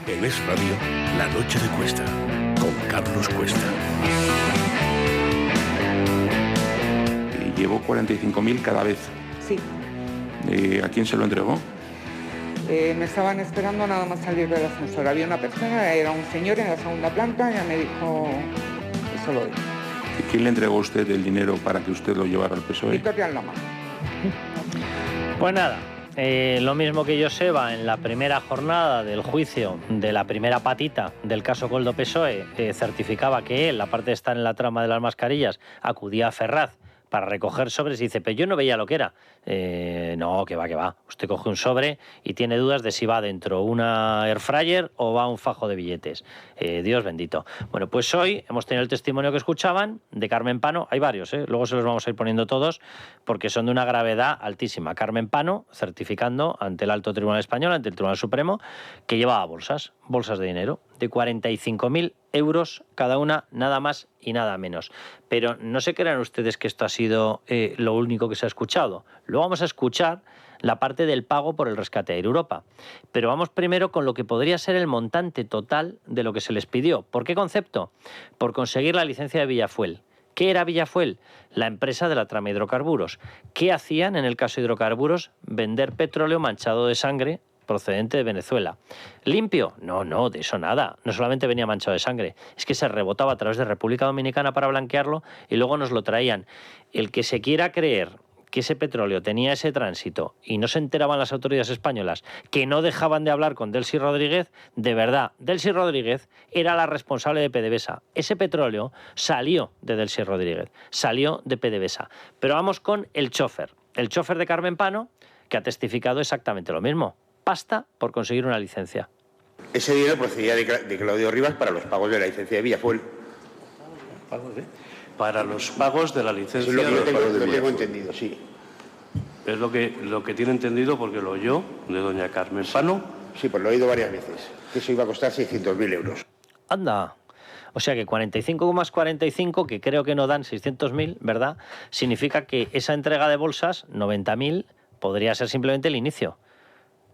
En Es Radio, La Noche de Cuesta, con Carlos Cuesta. Llevó 45.000 cada vez. Sí. ¿A quién se lo entregó? Me estaban esperando nada más salir del ascensor. Había una persona, era un señor en la segunda planta, ya me dijo, eso lo doy. ¿Quién le entregó a usted el dinero para que usted lo llevara al PSOE? Victoria Aldama. Pues nada. Lo mismo que Joseba en la primera jornada del juicio de la primera patita del caso Koldo PSOE certificaba que él, aparte de estar en la trama de las mascarillas, acudía a Ferraz para recoger sobres y dice, pero yo no veía lo que era. No, que va. Usted coge un sobre y tiene dudas de si va dentro una air fryer o va un fajo de billetes. Dios bendito. Bueno, pues hoy hemos tenido el testimonio que escuchaban de Carmen Pano. Hay varios, luego se los vamos a ir poniendo todos porque son de una gravedad altísima. Carmen Pano certificando ante el Alto Tribunal Español, ante el Tribunal Supremo, que llevaba bolsas de dinero de 45.000 euros cada una, nada más y nada menos. Pero no se crean ustedes que esto ha sido lo único que se ha escuchado. Luego vamos a escuchar la parte del pago por el rescate de Europa. Pero vamos primero con lo que podría ser el montante total de lo que se les pidió. ¿Por qué concepto? Por conseguir la licencia de Villafuel. ¿Qué era Villafuel? La empresa de la trama hidrocarburos. ¿Qué hacían en el caso de hidrocarburos? Vender petróleo manchado de sangre procedente de Venezuela. ¿Limpio? No, de eso nada. No solamente venía manchado de sangre, es que se rebotaba a través de República Dominicana para blanquearlo y luego nos lo traían. El que se quiera creer que ese petróleo tenía ese tránsito y no se enteraban las autoridades españolas, que no dejaban de hablar con Delcy Rodríguez, de verdad, Delcy Rodríguez era la responsable de PDVSA. Ese petróleo salió de Delcy Rodríguez, salió de PDVSA. Pero vamos con el chofer de Carmen Pano, que ha testificado exactamente lo mismo. Pasta por conseguir una licencia. Ese dinero procedía de Claudio Rivas para los pagos de la licencia de Villafuel. Para los pagos de la licencia. Eso es lo que yo tengo entendido, sí. Es lo que tiene entendido porque lo oyó de doña Carmen Pano. Sí, pues lo he oído varias veces, que eso iba a costar 600.000 euros. Anda. O sea que 45 más 45, que creo que no dan 600.000, ¿verdad? Significa que esa entrega de bolsas, 90.000, podría ser simplemente el inicio.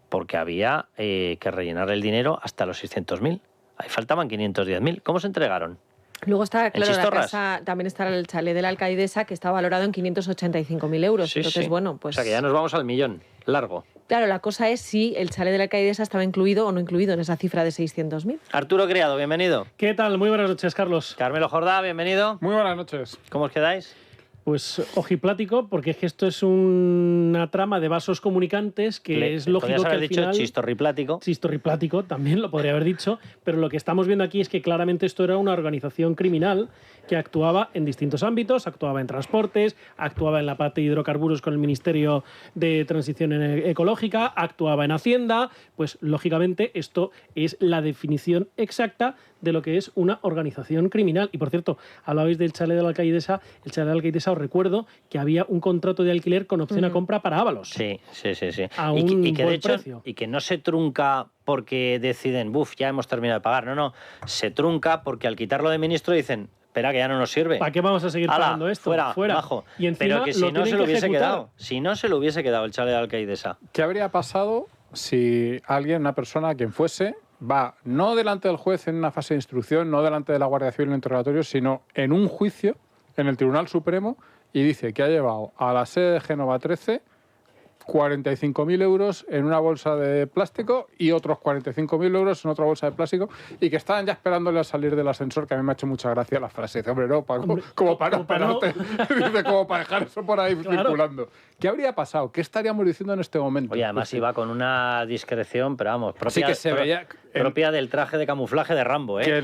Porque había que rellenar el dinero hasta los 600.000. Ahí faltaban 510.000. ¿Cómo se entregaron? Luego está, claro, la casa, también está el chalet de la alcaidesa, que está valorado en 585.000 euros. Sí, entonces, sí. Bueno, pues... O sea que ya nos vamos al millón, largo. Claro, la cosa es si el chalet de la alcaidesa estaba incluido o no incluido en esa cifra de 600.000. Arturo Criado, bienvenido. ¿Qué tal? Muy buenas noches, Carlos. Carmelo Jordá, bienvenido. Muy buenas noches. ¿Cómo os quedáis? Pues ojiplático, porque es que esto es una trama de vasos comunicantes que es lógico que al dicho final... chistorriplático. Chistorriplático, también lo podría haber dicho, pero lo que estamos viendo aquí es que claramente esto era una organización criminal que actuaba en distintos ámbitos, actuaba en transportes, actuaba en la parte de hidrocarburos con el Ministerio de Transición Ecológica, actuaba en Hacienda, pues lógicamente esto es la definición exacta de lo que es una organización criminal. Y por cierto, hablabais del chalet de la alcaidesa. El chalet de la alcaidesa, os recuerdo que había un contrato de alquiler con opción a compra para Ábalos. Sí. A un y que de buen hecho, precio. y que no se trunca porque deciden, ya hemos terminado de pagar. No, se trunca porque al quitarlo de ministro dicen, espera, que ya no nos sirve. ¿Para qué vamos a seguir pagando esto? Fuera. Bajo. Y encima pero que si no se lo hubiese quedado. Si no se lo hubiese quedado el chalet de la alcaidesa. ¿Qué habría pasado si alguien, una persona, quien fuese, va no delante del juez en una fase de instrucción, no delante de la Guardia Civil en el interrogatorio, sino en un juicio en el Tribunal Supremo y dice que ha llevado a la sede de Génova 13 45.000 euros en una bolsa de plástico y otros 45.000 euros en otra bolsa de plástico y que estaban ya esperándole a salir del ascensor, que a mí me ha hecho mucha gracia la frase. Dice, hombre, no, como para no esperarte. Dice, como para dejar eso por ahí circulando. ¿Qué habría pasado? ¿Qué estaríamos diciendo en este momento? Oye, además iba con una discreción, pero vamos, propia, sí que se veía propia del traje de camuflaje de Rambo, ¿eh?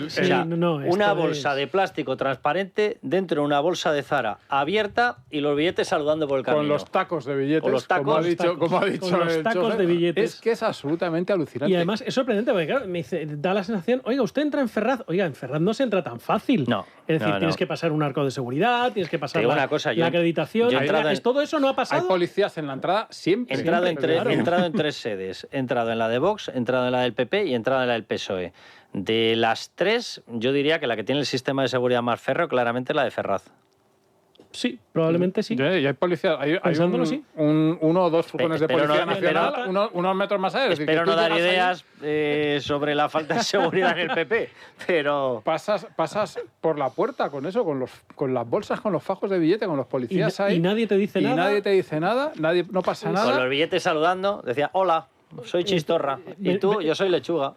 Una bolsa de plástico transparente dentro de una bolsa de Zara abierta y los billetes saludando por el camino. Con los tacos de billetes, con los tacos, como ha dicho con los tacos de billetes. Es que es absolutamente alucinante. Y además es sorprendente porque, claro, me dice, da la sensación, oiga, usted entra en Ferraz. Oiga, en Ferraz no se entra tan fácil. No. Es decir, tienes que pasar un arco de seguridad, tienes que pasar la acreditación. Todo eso no ha pasado. Hay policías en la entrada siempre. He entrado en tres sedes. He entrado en la de Vox, he entrado en la del PP y he entrado en la del PSOE. De las tres, yo diría que la que tiene el sistema de seguridad más férreo claramente es la de Ferraz. Sí, probablemente sí. Y hay policías, hay sí. uno o dos furgones de Policía no, Nacional unos metros más allá. Espero no dar ideas sobre la falta de seguridad en el PP, pero... Pasas por la puerta con eso, con las bolsas, con los fajos de billete, con los policías ahí. Y nadie te dice nada. Y nadie te dice nada, no pasa nada. Con los billetes saludando, decía, hola, soy Chistorra. Y tú, yo soy Lechuga.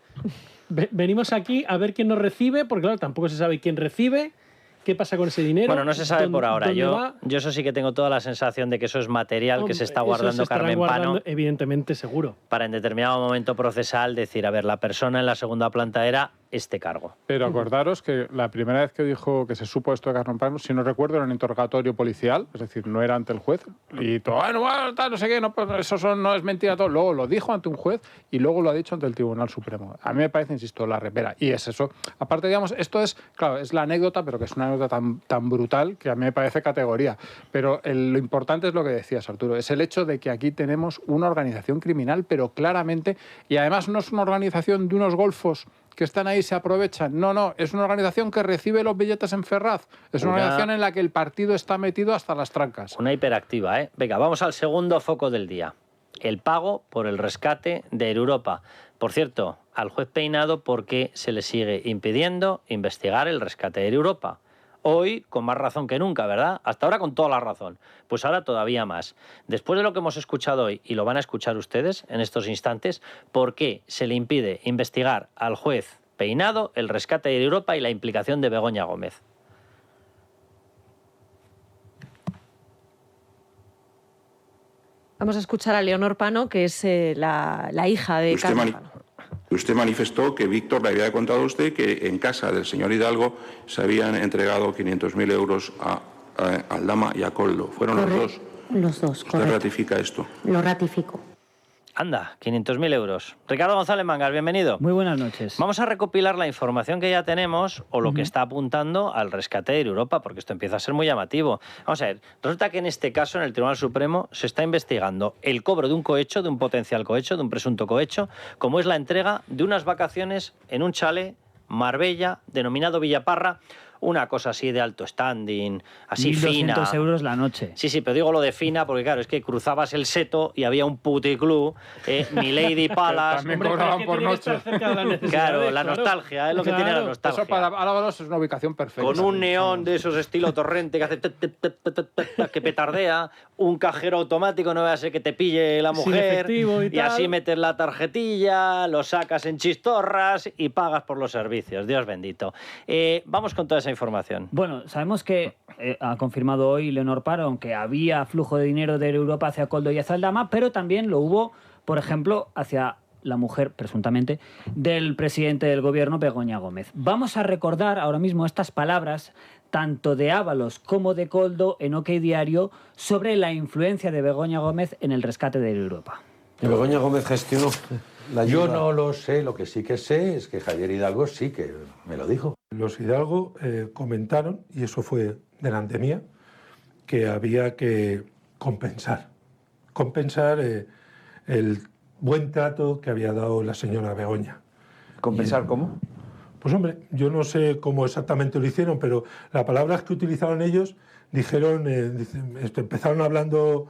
Venimos aquí a ver quién nos recibe, porque claro, tampoco se sabe quién recibe. ¿Qué pasa con ese dinero? Bueno, no se sabe por ahora. Yo eso sí que tengo toda la sensación de que eso es material que se está guardando Carmen Pano. Evidentemente, seguro. Para en determinado momento procesal decir, a ver, la persona en la segunda planta era este cargo. Pero acordaros que la primera vez que dijo que se supo esto de Carmen Pano, si no recuerdo, era un interrogatorio policial, es decir, no era ante el juez. Y todo, no sé qué, no, pues eso no es mentira todo. Luego lo dijo ante un juez y luego lo ha dicho ante el Tribunal Supremo. A mí me parece, insisto, la repera. Y es eso. Aparte, digamos, esto es, claro, es la anécdota, pero que es una anécdota tan brutal que a mí me parece categoría. Pero lo importante es lo que decías, Arturo, es el hecho de que aquí tenemos una organización criminal, pero claramente, y además no es una organización de unos golfos que están ahí y se aprovechan. No, es una organización que recibe los billetes en Ferraz. Es una organización en la que el partido está metido hasta las trancas. Una hiperactiva, ¿eh? Venga, vamos al segundo foco del día. El pago por el rescate de Europa. Por cierto, al juez Peinado porque se le sigue impidiendo investigar el rescate de Europa. Hoy con más razón que nunca, ¿verdad? Hasta ahora con toda la razón. Pues ahora todavía más. Después de lo que hemos escuchado hoy, y lo van a escuchar ustedes en estos instantes, ¿por qué se le impide investigar al juez Peinado el rescate de Europa y la implicación de Begoña Gómez? Vamos a escuchar a Leonor Pano, que es la hija de Carmen Pano. Usted manifestó que Víctor le había contado a usted que en casa del señor Hidalgo se habían entregado 500.000 euros a Aldama y a Coldo. ¿Fueron los dos? Los dos, ¿Usted correcto. ratifica esto? Lo ratifico. Anda, 500.000 euros. Ricardo González Mangas, bienvenido. Muy buenas noches. Vamos a recopilar la información que ya tenemos o lo que está apuntando al rescate de Europa, porque esto empieza a ser muy llamativo. Vamos a ver, resulta que en este caso, en el Tribunal Supremo, se está investigando el cobro de un cohecho, de un potencial cohecho, de un presunto cohecho, como es la entrega de unas vacaciones en un chalet Marbella, denominado Villaparra, una cosa así de alto standing, así fina. 1.200 euros la noche. Sí, pero digo lo de fina porque, claro, es que cruzabas el Seto y había un puticlub, Milady Palace. También cobraban por noche. Claro, la nostalgia, es lo que tiene la nostalgia. Eso para Álvaros es una ubicación perfecta. Con un neón de esos estilo Torrente que hace que petardea, un cajero automático, no vaya a ser que te pille la mujer, y así metes la tarjetilla, lo sacas en chistorras y pagas por los servicios. Dios bendito. Vamos con toda esa información. Bueno, sabemos que ha confirmado hoy Leonor Pano que había flujo de dinero de Europa hacia Coldo y hacia Aldama, pero también lo hubo, por ejemplo, hacia la mujer, presuntamente, del presidente del gobierno, Begoña Gómez. Vamos a recordar ahora mismo estas palabras, tanto de Ábalos como de Coldo, en OK Diario, sobre la influencia de Begoña Gómez en el rescate de Europa. Begoña Gómez gestionó la ayuda. Yo no lo sé, lo que sí que sé es que Javier Hidalgo sí que me lo dijo. Los Hidalgo comentaron, y eso fue delante mía, que había que compensar el buen trato que había dado la señora Begoña. ¿Compensar cómo? Pues hombre, yo no sé cómo exactamente lo hicieron, pero las palabras que utilizaron ellos dijeron, empezaron hablando,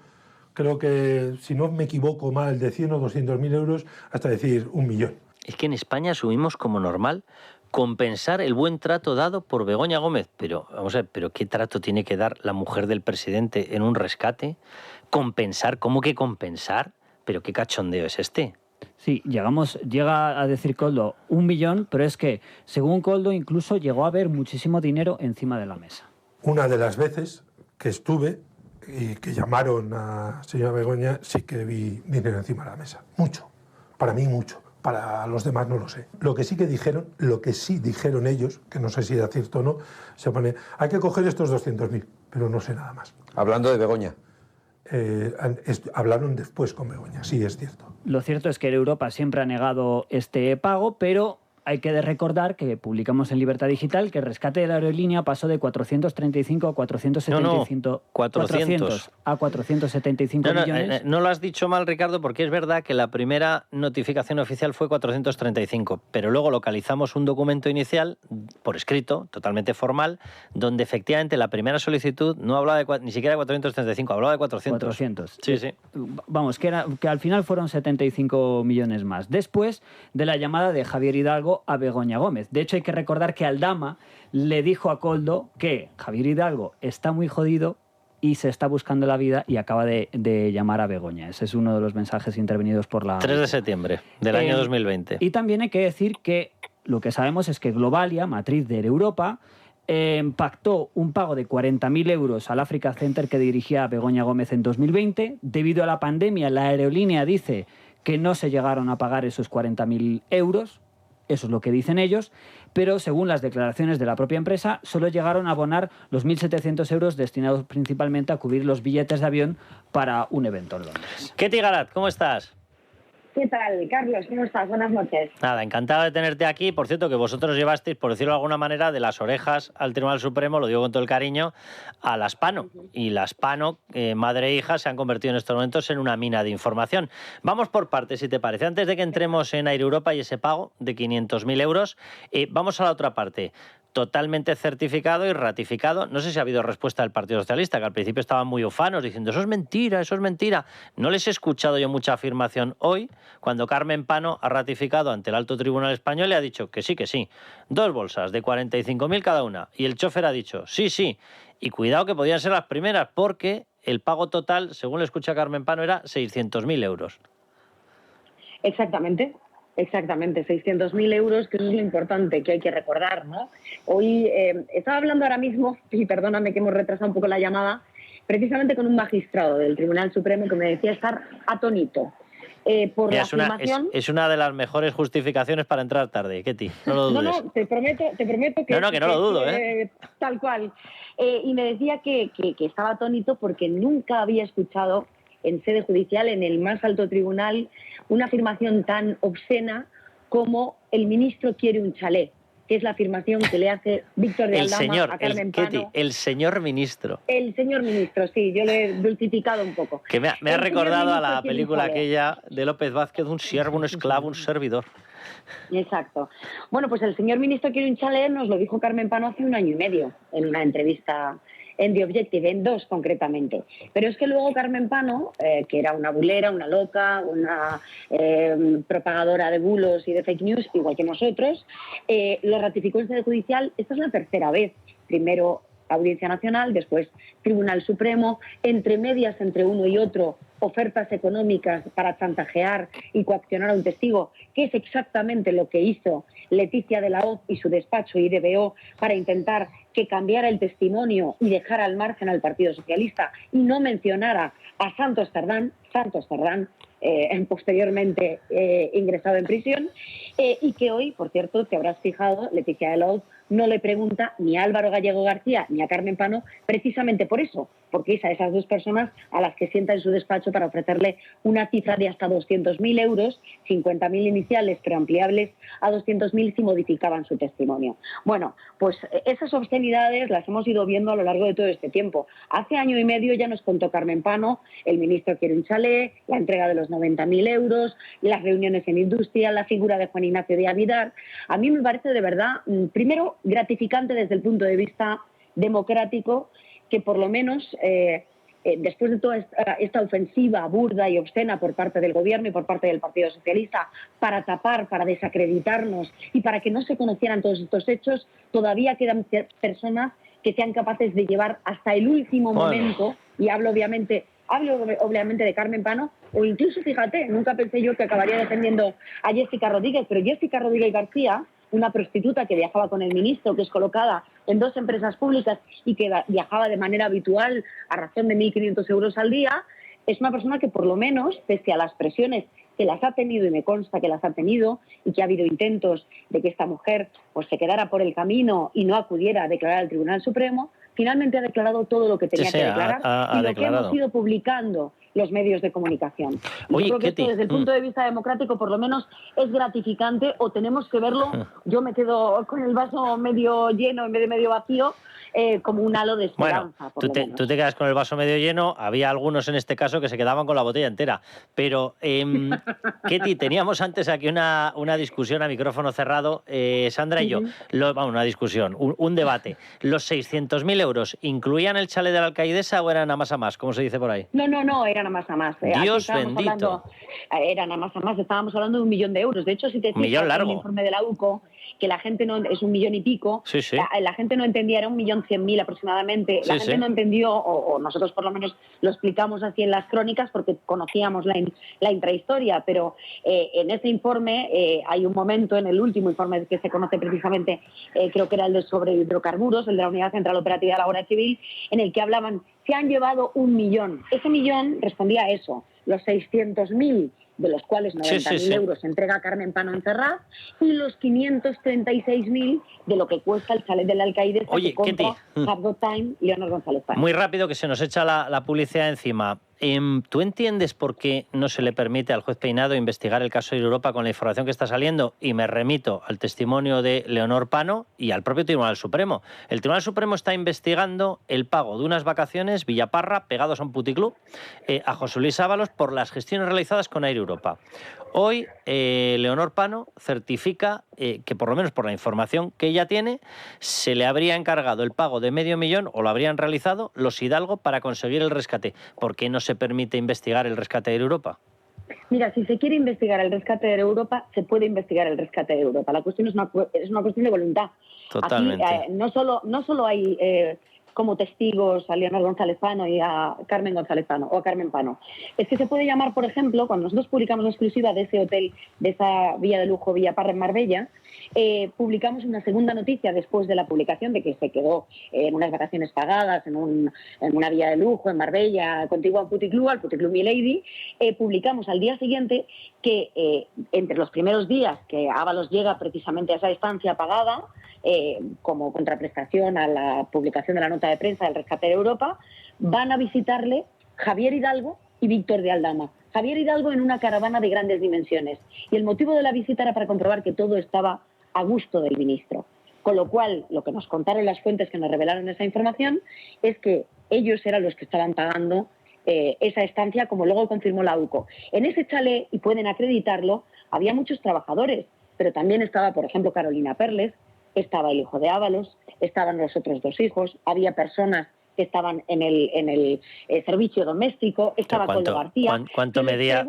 creo que, si no me equivoco mal, de 100 o 200.000 euros, hasta decir 1 millón. Es que en España asumimos como normal compensar el buen trato dado por Begoña Gómez. Pero, vamos a ver, ¿pero qué trato tiene que dar la mujer del presidente en un rescate? ¿Compensar? ¿Cómo que compensar? ¿Pero qué cachondeo es este? Sí, llega a decir Coldo 1 millón, pero es que, según Coldo, incluso llegó a haber muchísimo dinero encima de la mesa. Una de las veces que estuve y que llamaron a señora Begoña, sí que vi dinero encima de la mesa. Mucho. Para mí, mucho. Para los demás no lo sé. Lo que sí dijeron ellos, que no sé si era cierto o no, se pone, hay que coger estos 200.000, pero no sé nada más. Hablando de Begoña. Hablaron después con Begoña, sí, es cierto. Lo cierto es que Europa siempre ha negado este pago, pero hay que recordar que publicamos en Libertad Digital que el rescate de la aerolínea pasó de 435 a 475 400 a 475 millones. No lo has dicho mal, Ricardo, porque es verdad que la primera notificación oficial fue 435, pero luego localizamos un documento inicial por escrito, totalmente formal, donde efectivamente la primera solicitud no hablaba ni siquiera de 435, hablaba de 400. Sí, sí. Vamos, que al final fueron 75 millones más. Después de la llamada de Javier Hidalgo a Begoña Gómez. De hecho, hay que recordar que Aldama le dijo a Koldo que Javier Hidalgo está muy jodido y se está buscando la vida y acaba de llamar a Begoña. Ese es uno de los mensajes intervenidos por la... 3 de septiembre del año 2020. Y también hay que decir que lo que sabemos es que Globalia, matriz de Air Europa, pactó un pago de 40.000 euros al Africa Center que dirigía Begoña Gómez en 2020. Debido a la pandemia, la aerolínea dice que no se llegaron a pagar esos 40.000 euros. Eso es lo que dicen ellos, pero según las declaraciones de la propia empresa, solo llegaron a abonar los 1.700 euros destinados principalmente a cubrir los billetes de avión para un evento en Londres. Ketty Garat, ¿cómo estás? ¿Qué tal, Carlos? ¿Cómo estás? Buenas noches. Nada, encantado de tenerte aquí. Por cierto, que vosotros llevasteis, por decirlo de alguna manera, de las orejas al Tribunal Supremo, lo digo con todo el cariño, a las PANO. Y las PANO, madre e hija, se han convertido en estos momentos en una mina de información. Vamos por partes, si te parece. Antes de que entremos en Air Europa y ese pago de 500.000 euros, vamos a la otra parte. Totalmente certificado y ratificado. No sé si ha habido respuesta del Partido Socialista, que al principio estaban muy ufanos diciendo eso es mentira, eso es mentira. No les he escuchado yo mucha afirmación hoy, cuando Carmen Pano ha ratificado ante el Alto Tribunal Español y ha dicho que sí, 2 bolsas de 45.000 cada una. Y el chofer ha dicho sí. Y cuidado que podían ser las primeras, porque el pago total, según le escucha Carmen Pano, era 600.000 euros. Exactamente, 600.000 euros, que eso es lo importante, que hay que recordar, ¿no? Hoy estaba hablando ahora mismo, y perdóname que hemos retrasado un poco la llamada, precisamente con un magistrado del Tribunal Supremo que me decía estar atónito por la afirmación... Es una de las mejores justificaciones para entrar tarde, Ketty, no lo dudes. No, te prometo que... No, que no lo dudo, tal cual. Y me decía que estaba atónito porque nunca había escuchado en sede judicial, en el más alto tribunal, una afirmación tan obscena como el ministro quiere un chalet, que es la afirmación que le hace Víctor de Aldama a Carmen Pano. Ketty, el señor ministro. El señor ministro, sí, yo le he dulcificado un poco. Que me ha recordado a la película aquella de López Vázquez, un siervo, un esclavo, un servidor. Exacto. Bueno, pues el señor ministro quiere un chalet, nos lo dijo Carmen Pano hace 1 año y medio, en una entrevista en The Objective, en 2 concretamente. Pero es que luego Carmen Pano, que era una bulera, una loca, una propagadora de bulos y de fake news, igual que nosotros, lo ratificó en sede judicial. Esta es la 3ª vez. Primero Audiencia Nacional, después Tribunal Supremo, entre medias, entre uno y otro, ofertas económicas para chantajear y coaccionar a un testigo, que es exactamente lo que hizo Leticia de la Hoz y su despacho IDBO para intentar que cambiara el testimonio y dejara al margen al Partido Socialista y no mencionara a Santos Cerdán, posteriormente ingresado en prisión, y que hoy, por cierto, te habrás fijado, Leticia de la Hoz no le pregunta ni a Álvaro Gallego García ni a Carmen Pano, precisamente por eso, porque es a esas 2 personas a las que sienta en su despacho para ofrecerle una cifra de hasta 200.000 euros, 50.000 iniciales, pero ampliables a 200.000 si modificaban su testimonio. Bueno, pues esas obscenidades las hemos ido viendo a lo largo de todo este tiempo. Hace 1 año y medio ya nos contó Carmen Pano, el ministro quiere un chalet, la entrega de los 90.000 euros, las reuniones en industria, la figura de Juan Ignacio Díaz Vidal. A mí me parece de verdad, primero, gratificante desde el punto de vista democrático, que por lo menos después de toda esta ofensiva burda y obscena por parte del Gobierno y por parte del Partido Socialista para tapar, para desacreditarnos y para que no se conocieran todos estos hechos, todavía quedan personas que sean capaces de llevar hasta el último momento, y hablo obviamente de Carmen Pano, o incluso, fíjate, nunca pensé yo que acabaría defendiendo a Jessica Rodríguez, pero Jessica Rodríguez García, una prostituta que viajaba con el ministro, que es colocada en 2 empresas públicas y que viajaba de manera habitual a razón de 1.500 euros al día, es una persona que por lo menos, pese a las presiones que las ha tenido, y me consta que las ha tenido, y que ha habido intentos de que esta mujer pues se quedara por el camino y no acudiera a declarar al Tribunal Supremo, finalmente ha declarado todo lo que tenía que declarar, y lo que hemos ido publicando los medios de comunicación. Oye, yo creo que Ketty, esto, desde el punto de vista democrático, por lo menos es gratificante, o tenemos que verlo, yo me quedo con el vaso medio lleno en vez de medio vacío, como un halo de esperanza. Bueno, tú te quedas con el vaso medio lleno. Había algunos en este caso que se quedaban con la botella entera. Pero, Ketty, teníamos antes aquí una discusión a micrófono cerrado, Sandra y yo. Una discusión, un debate. ¿Los 600.000 euros incluían el chalet de la alcaidesa o eran a más a más, como se dice por ahí? No, eran a más a más. Dios bendito. Eran a más, estábamos hablando de 1 millón de euros. De hecho, si te fijas en el informe de la UCO, que la gente no, es 1 millón y pico, sí. La gente no entendía, era 1.100.000 aproximadamente, la gente no entendió, o nosotros por lo menos lo explicamos así en las crónicas porque conocíamos la intrahistoria, pero en ese informe hay un momento, en el último informe que se conoce precisamente, creo que era el de sobre hidrocarburos, el de la Unidad Central Operativa de la Guardia Civil, en el que hablaban, se han llevado 1 millón. Ese millón respondía a eso, los 600.000, de los cuales 90.000 euros se entrega a Carmen Pano en Ferraz, y los 536.000 de lo que cuesta el chalet del alcaide que compra Have Got Time y Leonor González Pano. Muy rápido, que se nos echa la publicidad encima. ¿Tú entiendes por qué no se le permite al juez Peinado investigar el caso de Europa con la información que está saliendo? Y me remito al testimonio de Leonor Pano y al propio Tribunal Supremo. El Tribunal Supremo está investigando el pago de unas vacaciones Villaparra, pegados a un puticlub, a José Luis Ábalos por las gestiones realizadas con Air Europa. Hoy, Leonor Pano certifica que, por lo menos por la información que ella tiene, se le habría encargado el pago de 500.000, o lo habrían realizado los Hidalgo, para conseguir el rescate. ¿Por qué no se permite investigar el rescate de Europa? Mira, si se quiere investigar el rescate de Europa, se puede investigar el rescate de Europa. La cuestión es una cuestión de voluntad. Totalmente. Aquí no solo hay como testigos a Leonor González Pano y a Carmen González Pano, o a Carmen Pano. Es que se puede llamar, por ejemplo, cuando nosotros publicamos la exclusiva de ese hotel, de esa villa de lujo Villaparra en Marbella, publicamos una segunda noticia después de la publicación de que se quedó en unas vacaciones pagadas en una villa de lujo en Marbella, contigua al Puticlub Milady. Publicamos al día siguiente que entre los primeros días que Ábalos llega precisamente a esa estancia pagada, como contraprestación a la publicación de la nota de prensa del rescate de Europa, van a visitarle Javier Hidalgo y Víctor de Aldama. Javier Hidalgo en una caravana de grandes dimensiones. Y el motivo de la visita era para comprobar que todo estaba a gusto del ministro. Con lo cual, lo que nos contaron las fuentes que nos revelaron esa información es que ellos eran los que estaban pagando esa estancia, como luego confirmó la UCO. En ese chalet, y pueden acreditarlo, había muchos trabajadores, pero también estaba, por ejemplo, Carolina Perles, estaba el hijo de Ábalos, estaban los otros 2 hijos, había personas que estaban en el servicio doméstico, estaba Coldo García. ¿Cuánto medía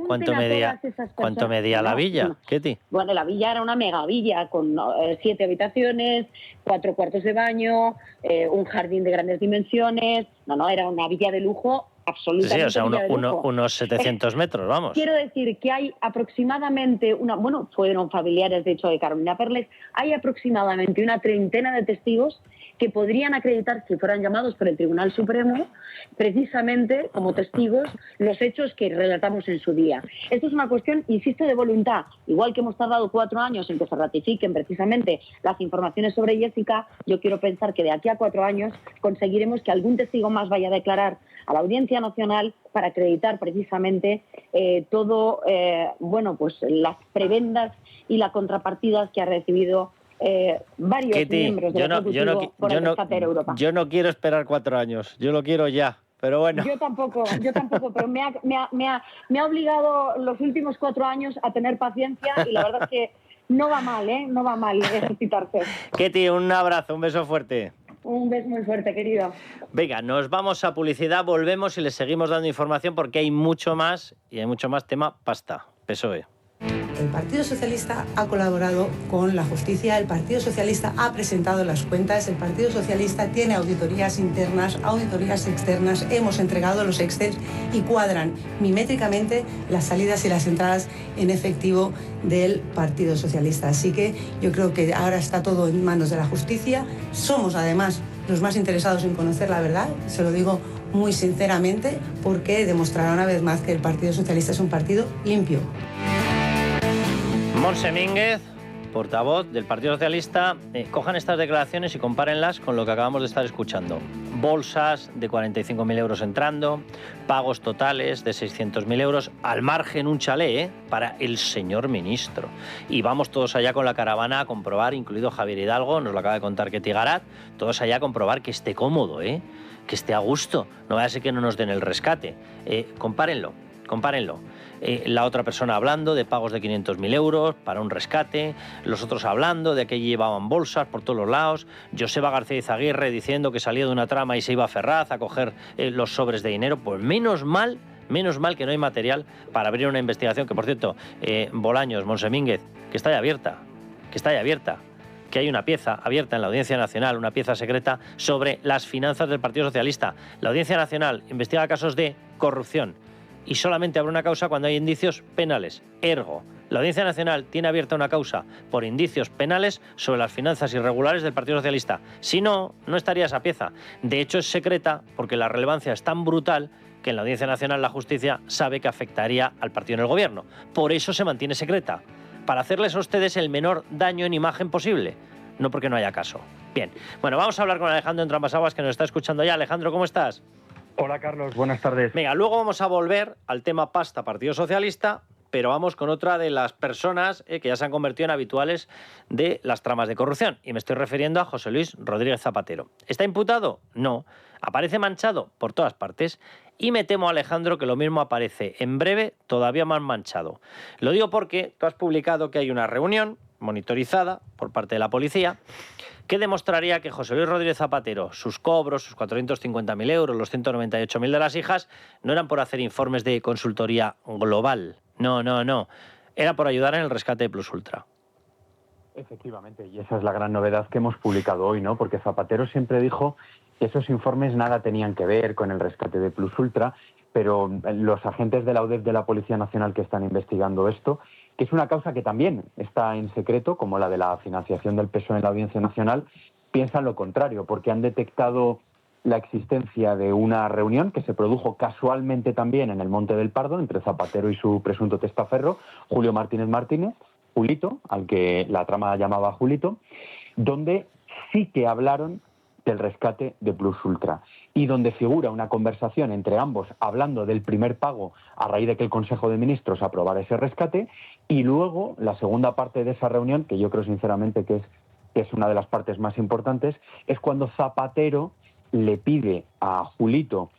la villa, Ketty? Bueno, la villa era una megavilla con 7 habitaciones, 4 cuartos de baño, un jardín de grandes dimensiones. No, era una villa de lujo absolutamente. Sí, o sea, unos 700 metros, vamos. Quiero decir que hay aproximadamente fueron familiares, de hecho, de Carolina Perles, hay aproximadamente una treintena de testigos que podrían acreditar, si fueran llamados por el Tribunal Supremo, precisamente como testigos, los hechos que relatamos en su día. Esto es una cuestión, insisto, de voluntad. Igual que hemos tardado 4 años en que se ratifiquen precisamente las informaciones sobre Jessica, yo quiero pensar que de aquí a 4 años conseguiremos que algún testigo más vaya a declarar a la Audiencia Nacional para acreditar precisamente las prebendas y las contrapartidas que ha recibido varios miembros del Ejecutivo por el rescate de Europa. Yo no quiero esperar 4 años, yo lo quiero ya, pero bueno. Yo tampoco, pero me ha obligado los últimos 4 años a tener paciencia y la verdad es que no va mal ejercitarse. Ketty, un abrazo, un beso fuerte. Un beso muy fuerte, querido. Venga, nos vamos a publicidad, volvemos y les seguimos dando información porque hay mucho más tema pasta, PSOE. El Partido Socialista ha colaborado con la justicia, el Partido Socialista ha presentado las cuentas, el Partido Socialista tiene auditorías internas, auditorías externas, hemos entregado los Excel y cuadran mimétricamente las salidas y las entradas en efectivo del Partido Socialista. Así que yo creo que ahora está todo en manos de la justicia. Somos además los más interesados en conocer la verdad, se lo digo muy sinceramente, porque demostrará una vez más que el Partido Socialista es un partido limpio. Montse Mínguez, portavoz del Partido Socialista, cojan estas declaraciones y compárenlas con lo que acabamos de estar escuchando. Bolsas de 45.000 euros entrando, pagos totales de 600.000 euros, al margen un chalet para el señor ministro. Y vamos todos allá con la caravana a comprobar, incluido Javier Hidalgo, nos lo acaba de contar Ketty Garat, todos allá a comprobar que esté cómodo, que esté a gusto, no vaya a ser que no nos den el rescate. Compárenlo. La otra persona hablando de pagos de 500.000 euros para un rescate, los otros hablando de que llevaban bolsas por todos los lados, Joseba García Izaguirre diciendo que salía de una trama y se iba a Ferraz a coger los sobres de dinero. Pues menos mal que no hay material para abrir una investigación, que por cierto, Bolaños, Monsemínguez, que está ya abierta, que hay una pieza abierta en la Audiencia Nacional, una pieza secreta sobre las finanzas del Partido Socialista. La Audiencia Nacional investiga casos de corrupción y solamente abre una causa cuando hay indicios penales. Ergo, la Audiencia Nacional tiene abierta una causa por indicios penales sobre las finanzas irregulares del Partido Socialista. Si no, no estaría esa pieza. De hecho, es secreta porque la relevancia es tan brutal que en la Audiencia Nacional la justicia sabe que afectaría al partido en el gobierno. Por eso se mantiene secreta, para hacerles a ustedes el menor daño en imagen posible, no porque no haya caso. Bien, bueno, vamos a hablar con Alejandro Entramasaguas, que nos está escuchando ya. Alejandro, ¿cómo estás? Hola, Carlos, buenas tardes. Venga, luego vamos a volver al tema pasta Partido Socialista, pero vamos con otra de las personas que ya se han convertido en habituales de las tramas de corrupción. Y me estoy refiriendo a José Luis Rodríguez Zapatero. ¿Está imputado? No. ¿Aparece manchado? Por todas partes. Y me temo, Alejandro, que lo mismo aparece en breve, todavía más manchado. Lo digo porque tú has publicado que hay una reunión monitorizada por parte de la policía que demostraría que José Luis Rodríguez Zapatero, sus cobros, sus 450.000 euros, los 198.000 de las hijas, no eran por hacer informes de consultoría global. No. Era por ayudar en el rescate de Plus Ultra. Efectivamente, y esa es la gran novedad que hemos publicado hoy, ¿no? Porque Zapatero siempre dijo que esos informes nada tenían que ver con el rescate de Plus Ultra, pero los agentes de la UDEF de la Policía Nacional que están investigando esto, que es una causa que también está en secreto, como la de la financiación del PSOE en la Audiencia Nacional, piensan lo contrario, porque han detectado la existencia de una reunión que se produjo casualmente también en el Monte del Pardo entre Zapatero y su presunto testaferro, Julio Martínez Martínez, Julito, al que la trama llamaba Julito, donde sí que hablaron del rescate de Plus Ultra y donde figura una conversación entre ambos hablando del primer pago a raíz de que el Consejo de Ministros aprobara ese rescate, y luego la segunda parte de esa reunión, que yo creo sinceramente que es una de las partes más importantes, es cuando Zapatero le pide a Julito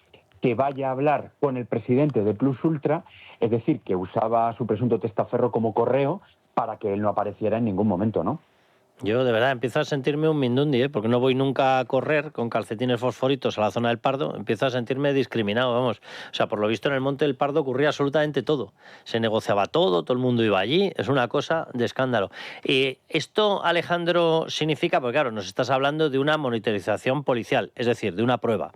que vaya a hablar con el presidente de Plus Ultra, es decir, que usaba a su presunto testaferro como correo para que él no apareciera en ningún momento, ¿no? Yo de verdad empiezo a sentirme un mindundi, porque no voy nunca a correr con calcetines fosforitos a la zona del Pardo, empiezo a sentirme discriminado, vamos. O sea, por lo visto en el Monte del Pardo ocurría absolutamente todo. Se negociaba todo el mundo iba allí, es una cosa de escándalo. Esto, Alejandro, significa, porque claro, nos estás hablando de una monitorización policial, es decir, de una prueba.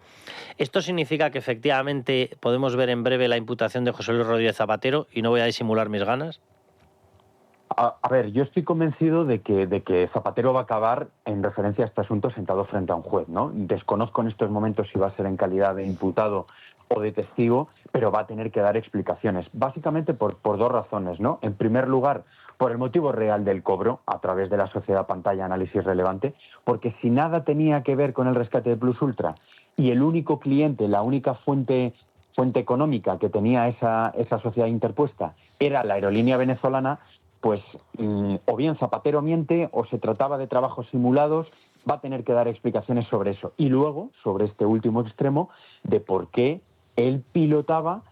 ¿Esto significa que efectivamente podemos ver en breve la imputación de José Luis Rodríguez Zapatero y no voy a disimular mis ganas? A ver, yo estoy convencido de que Zapatero va a acabar, en referencia a este asunto, sentado frente a un juez, ¿no? Desconozco en estos momentos si va a ser en calidad de imputado o de testigo, pero va a tener que dar explicaciones, básicamente por dos razones, ¿no? En primer lugar, por el motivo real del cobro, a través de la sociedad Pantalla Análisis Relevante, porque si nada tenía que ver con el rescate de Plus Ultra y el único cliente, la única fuente económica que tenía esa sociedad interpuesta era la aerolínea venezolana, pues o bien Zapatero miente o se trataba de trabajos simulados, va a tener que dar explicaciones sobre eso. Y luego, sobre este último extremo, de por qué él pilotaba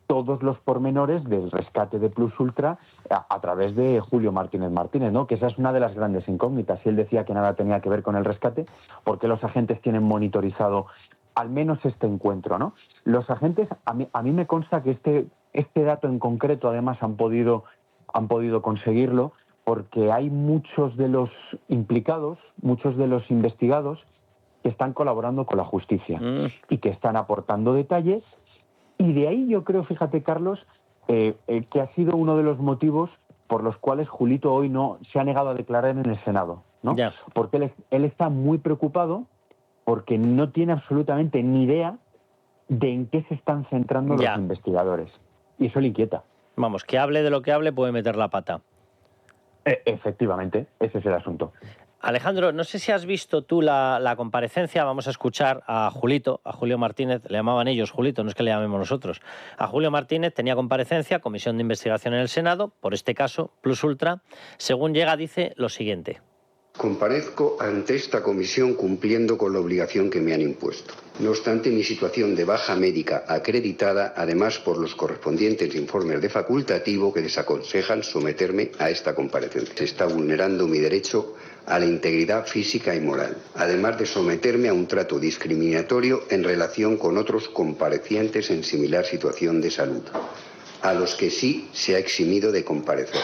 todos los pormenores del rescate de Plus Ultra a través de Julio Martínez Martínez, ¿no? Que esa es una de las grandes incógnitas. Si él decía que nada tenía que ver con el rescate, ¿por qué los agentes tienen monitorizado al menos este encuentro, ¿no? Los agentes, a mí me consta que este dato en concreto, además, han podido conseguirlo porque hay muchos de los implicados, muchos de los investigados que están colaborando con la justicia y que están aportando detalles, y de ahí yo creo, fíjate, Carlos, que ha sido uno de los motivos por los cuales Julito hoy no se ha negado a declarar en el Senado, ¿no? Yeah. Porque él está muy preocupado porque no tiene absolutamente ni idea de en qué se están centrando los investigadores, y eso le inquieta. Vamos, que hable de lo que hable puede meter la pata. Efectivamente, ese es el asunto. Alejandro, no sé si has visto tú la comparecencia, vamos a escuchar a Julio Martínez, le llamaban ellos Julito, no es que le llamemos nosotros. A Julio Martínez tenía comparecencia, comisión de investigación en el Senado, por este caso, Plus Ultra. Según llega, dice lo siguiente. Comparezco ante esta comisión cumpliendo con la obligación que me han impuesto. No obstante, mi situación de baja médica acreditada, además por los correspondientes informes de facultativo que desaconsejan someterme a esta comparecencia. Se está vulnerando mi derecho a la integridad física y moral, además de someterme a un trato discriminatorio en relación con otros comparecientes en similar situación de salud, a los que sí se ha eximido de comparecer.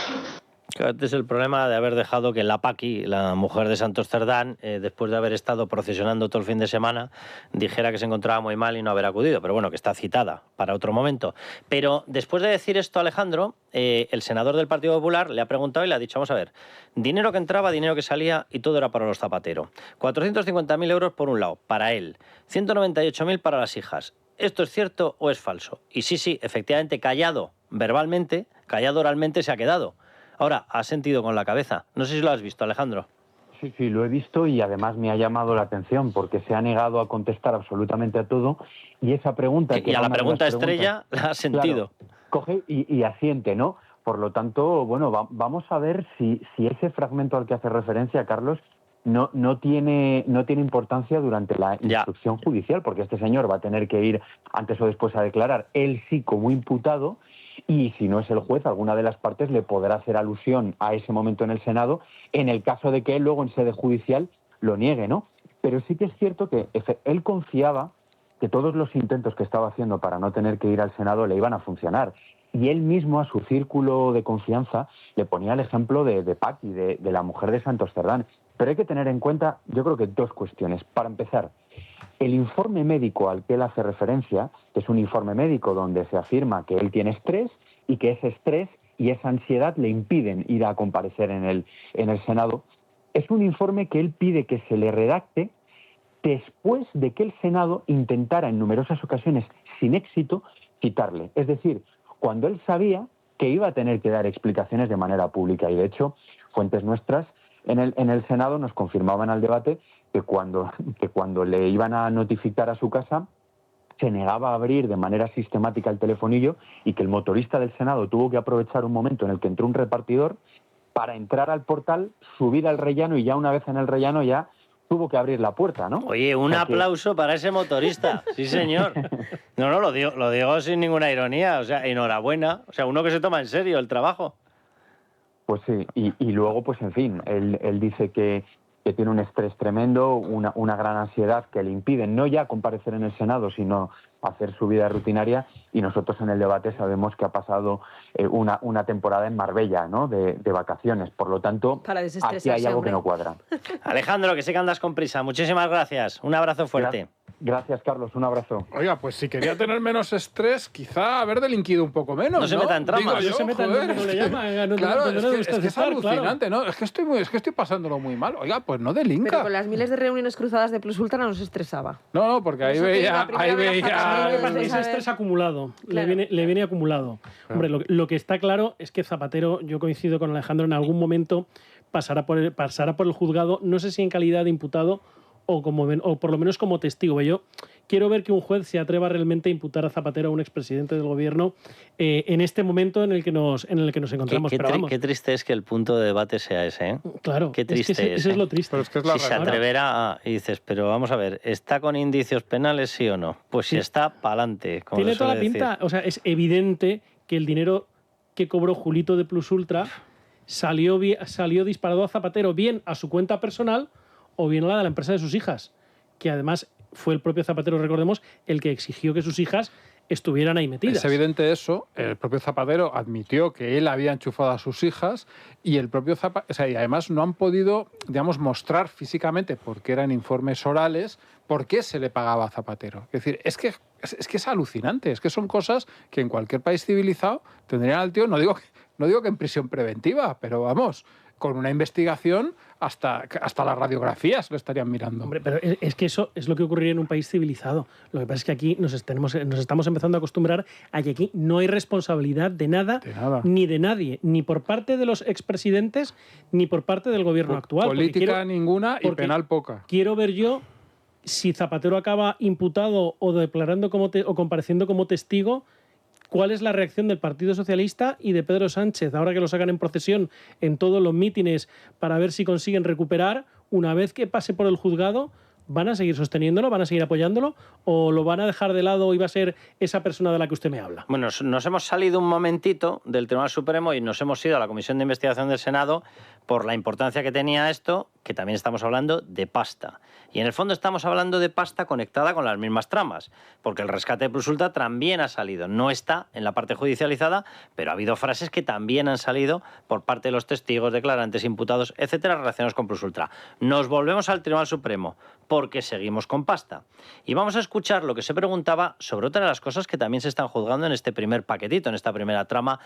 Este es el problema de haber dejado que la Paqui, la mujer de Santos Cerdán, después de haber estado procesionando todo el fin de semana, dijera que se encontraba muy mal y no haber acudido. Pero bueno, que está citada para otro momento. Pero después de decir esto, Alejandro, el senador del Partido Popular le ha preguntado y le ha dicho, vamos a ver, dinero que entraba, dinero que salía y todo era para los Zapatero. 450.000 euros por un lado, para él. 198.000 para las hijas. ¿Esto es cierto o es falso? Y sí, efectivamente, callado verbalmente, callado oralmente se ha quedado. Ahora, ha sentido con la cabeza. No sé si lo has visto, Alejandro. Sí, lo he visto y además me ha llamado la atención porque se ha negado a contestar absolutamente a todo y esa pregunta... Y a la pregunta estrella la ha sentido. Claro, coge y asiente, ¿no? Por lo tanto, bueno, vamos a ver si ese fragmento al que hace referencia, Carlos, no tiene importancia durante la instrucción judicial, porque este señor va a tener que ir antes o después a declarar, él sí como imputado, y si no es el juez, alguna de las partes le podrá hacer alusión a ese momento en el Senado, en el caso de que él luego en sede judicial lo niegue, ¿no? Pero sí que es cierto que él confiaba que todos los intentos que estaba haciendo para no tener que ir al Senado le iban a funcionar. Y él mismo a su círculo de confianza le ponía el ejemplo de Paqui, de la mujer de Santos Cerdán. Pero hay que tener en cuenta, yo creo que dos cuestiones. Para empezar, el informe médico al que él hace referencia, que es un informe médico donde se afirma que él tiene estrés y que ese estrés y esa ansiedad le impiden ir a comparecer en el Senado, es un informe que él pide que se le redacte después de que el Senado intentara en numerosas ocasiones, sin éxito, citarle. Es decir, cuando él sabía que iba a tener que dar explicaciones de manera pública. Y de hecho, fuentes nuestras en el Senado nos confirmaban al debate que cuando le iban a notificar a su casa, se negaba a abrir de manera sistemática el telefonillo y que el motorista del Senado tuvo que aprovechar un momento en el que entró un repartidor para entrar al portal, subir al rellano y ya una vez en el rellano ya tuvo que abrir la puerta, ¿no? Oye, un aplauso para ese motorista. Sí, señor. No, lo digo sin ninguna ironía. O sea, enhorabuena. O sea, uno que se toma en serio el trabajo. Pues sí, y luego, pues en fin, él dice que tiene un estrés tremendo, una gran ansiedad que le impide no ya comparecer en el Senado, sino hacer su vida rutinaria, y nosotros en el debate sabemos que ha pasado una temporada en Marbella, ¿no?, de vacaciones. Por lo tanto, aquí hay algo que no cuadra. Alejandro, que sé que andas con prisa. Muchísimas gracias. Un abrazo fuerte. Gracias, Carlos. Un abrazo. Oiga, pues si quería tener menos estrés, quizá haber delinquido un poco menos, ¿no? No se meta en tramas. No se meta en lo que le llama. Claro, es que es alucinante, ¿no? Es que estoy pasándolo muy mal. Oiga, pues no delinca. Pero con las miles de reuniones cruzadas de Plus Ultra no se estresaba. No, porque ahí veía... Ese estrés acumulado. Claro. Le viene acumulado. Claro. Hombre, lo que está claro es que Zapatero, yo coincido con Alejandro, en algún momento pasará por el juzgado, no sé si en calidad de imputado o por lo menos como testigo. Yo quiero ver que un juez se atreva realmente a imputar a Zapatero, a un expresidente del gobierno, en este momento en el que nos encontramos. Qué triste es que el punto de debate sea ese, ¿eh? Claro, qué triste es que eso es lo triste. Pero es que es la si se atreverá a... Y dices, pero vamos a ver, ¿está con indicios penales, sí o no? Pues si está, pa'lante. Tiene toda la pinta, o sea, es evidente que el dinero que cobró Julito de Plus Ultra salió disparado a Zapatero, bien a su cuenta personal o bien a la de la empresa de sus hijas, que además fue el propio Zapatero, recordemos, el que exigió que sus hijas estuvieran ahí metidas. Es evidente eso. El propio Zapatero admitió que él había enchufado a sus hijas y el propio Zapatero, o sea, y además no han podido, digamos, mostrar físicamente, porque eran informes orales, por qué se le pagaba a Zapatero. Es decir, es que es alucinante, es que son cosas que en cualquier país civilizado tendrían al tío, no digo que en prisión preventiva, pero vamos, con una investigación hasta las radiografías lo estarían mirando. Hombre, pero es que eso es lo que ocurriría en un país civilizado. Lo que pasa es que aquí nos estamos empezando a acostumbrar a que aquí no hay responsabilidad de nada, ni de nadie, ni por parte de los expresidentes, ni por parte del gobierno actual. Política ninguna y penal poca. Quiero ver yo si Zapatero acaba imputado o declarando o compareciendo como testigo, ¿cuál es la reacción del Partido Socialista y de Pedro Sánchez ahora que lo sacan en procesión en todos los mítines para ver si consiguen recuperar? Una vez que pase por el juzgado, ¿van a seguir sosteniéndolo, van a seguir apoyándolo o lo van a dejar de lado y va a ser esa persona de la que usted me habla? Bueno, nos hemos salido un momentito del Tribunal Supremo y nos hemos ido a la Comisión de Investigación del Senado por la importancia que tenía esto, que también estamos hablando de pasta. Y en el fondo estamos hablando de pasta conectada con las mismas tramas, porque el rescate de Plus Ultra también ha salido. No está en la parte judicializada, pero ha habido frases que también han salido por parte de los testigos, declarantes, imputados, etcétera, relacionados con Plus Ultra. Nos volvemos al Tribunal Supremo, porque seguimos con pasta. Y vamos a escuchar lo que se preguntaba sobre otra de las cosas que también se están juzgando en este primer paquetito, en esta primera trama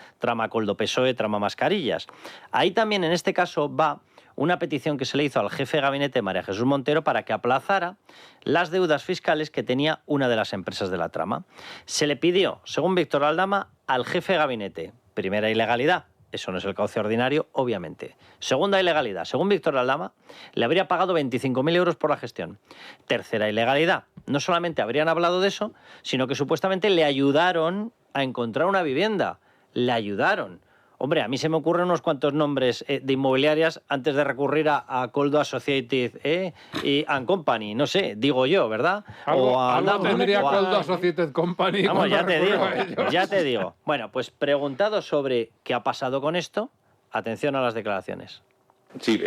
Coldo-PSOE, trama mascarillas. Ahí también, en este caso, va una petición que se le hizo al jefe de gabinete, María Jesús Montero, para que aplazara las deudas fiscales que tenía una de las empresas de la trama. Se le pidió, según Víctor Aldama, al jefe de gabinete, primera ilegalidad, eso no es el cauce ordinario, obviamente. Segunda ilegalidad, según Víctor Aldama, le habría pagado 25.000 euros por la gestión. Tercera ilegalidad, no solamente habrían hablado de eso, sino que supuestamente le ayudaron a encontrar una vivienda. Le ayudaron. Hombre, a mí se me ocurren unos cuantos nombres de inmobiliarias antes de recurrir a Coldo Associated y Company, no sé, digo yo, ¿verdad? Algo tendría Coldo Associated Company. Vamos, ya te digo. Bueno, pues preguntado sobre qué ha pasado con esto, atención a las declaraciones. Sí,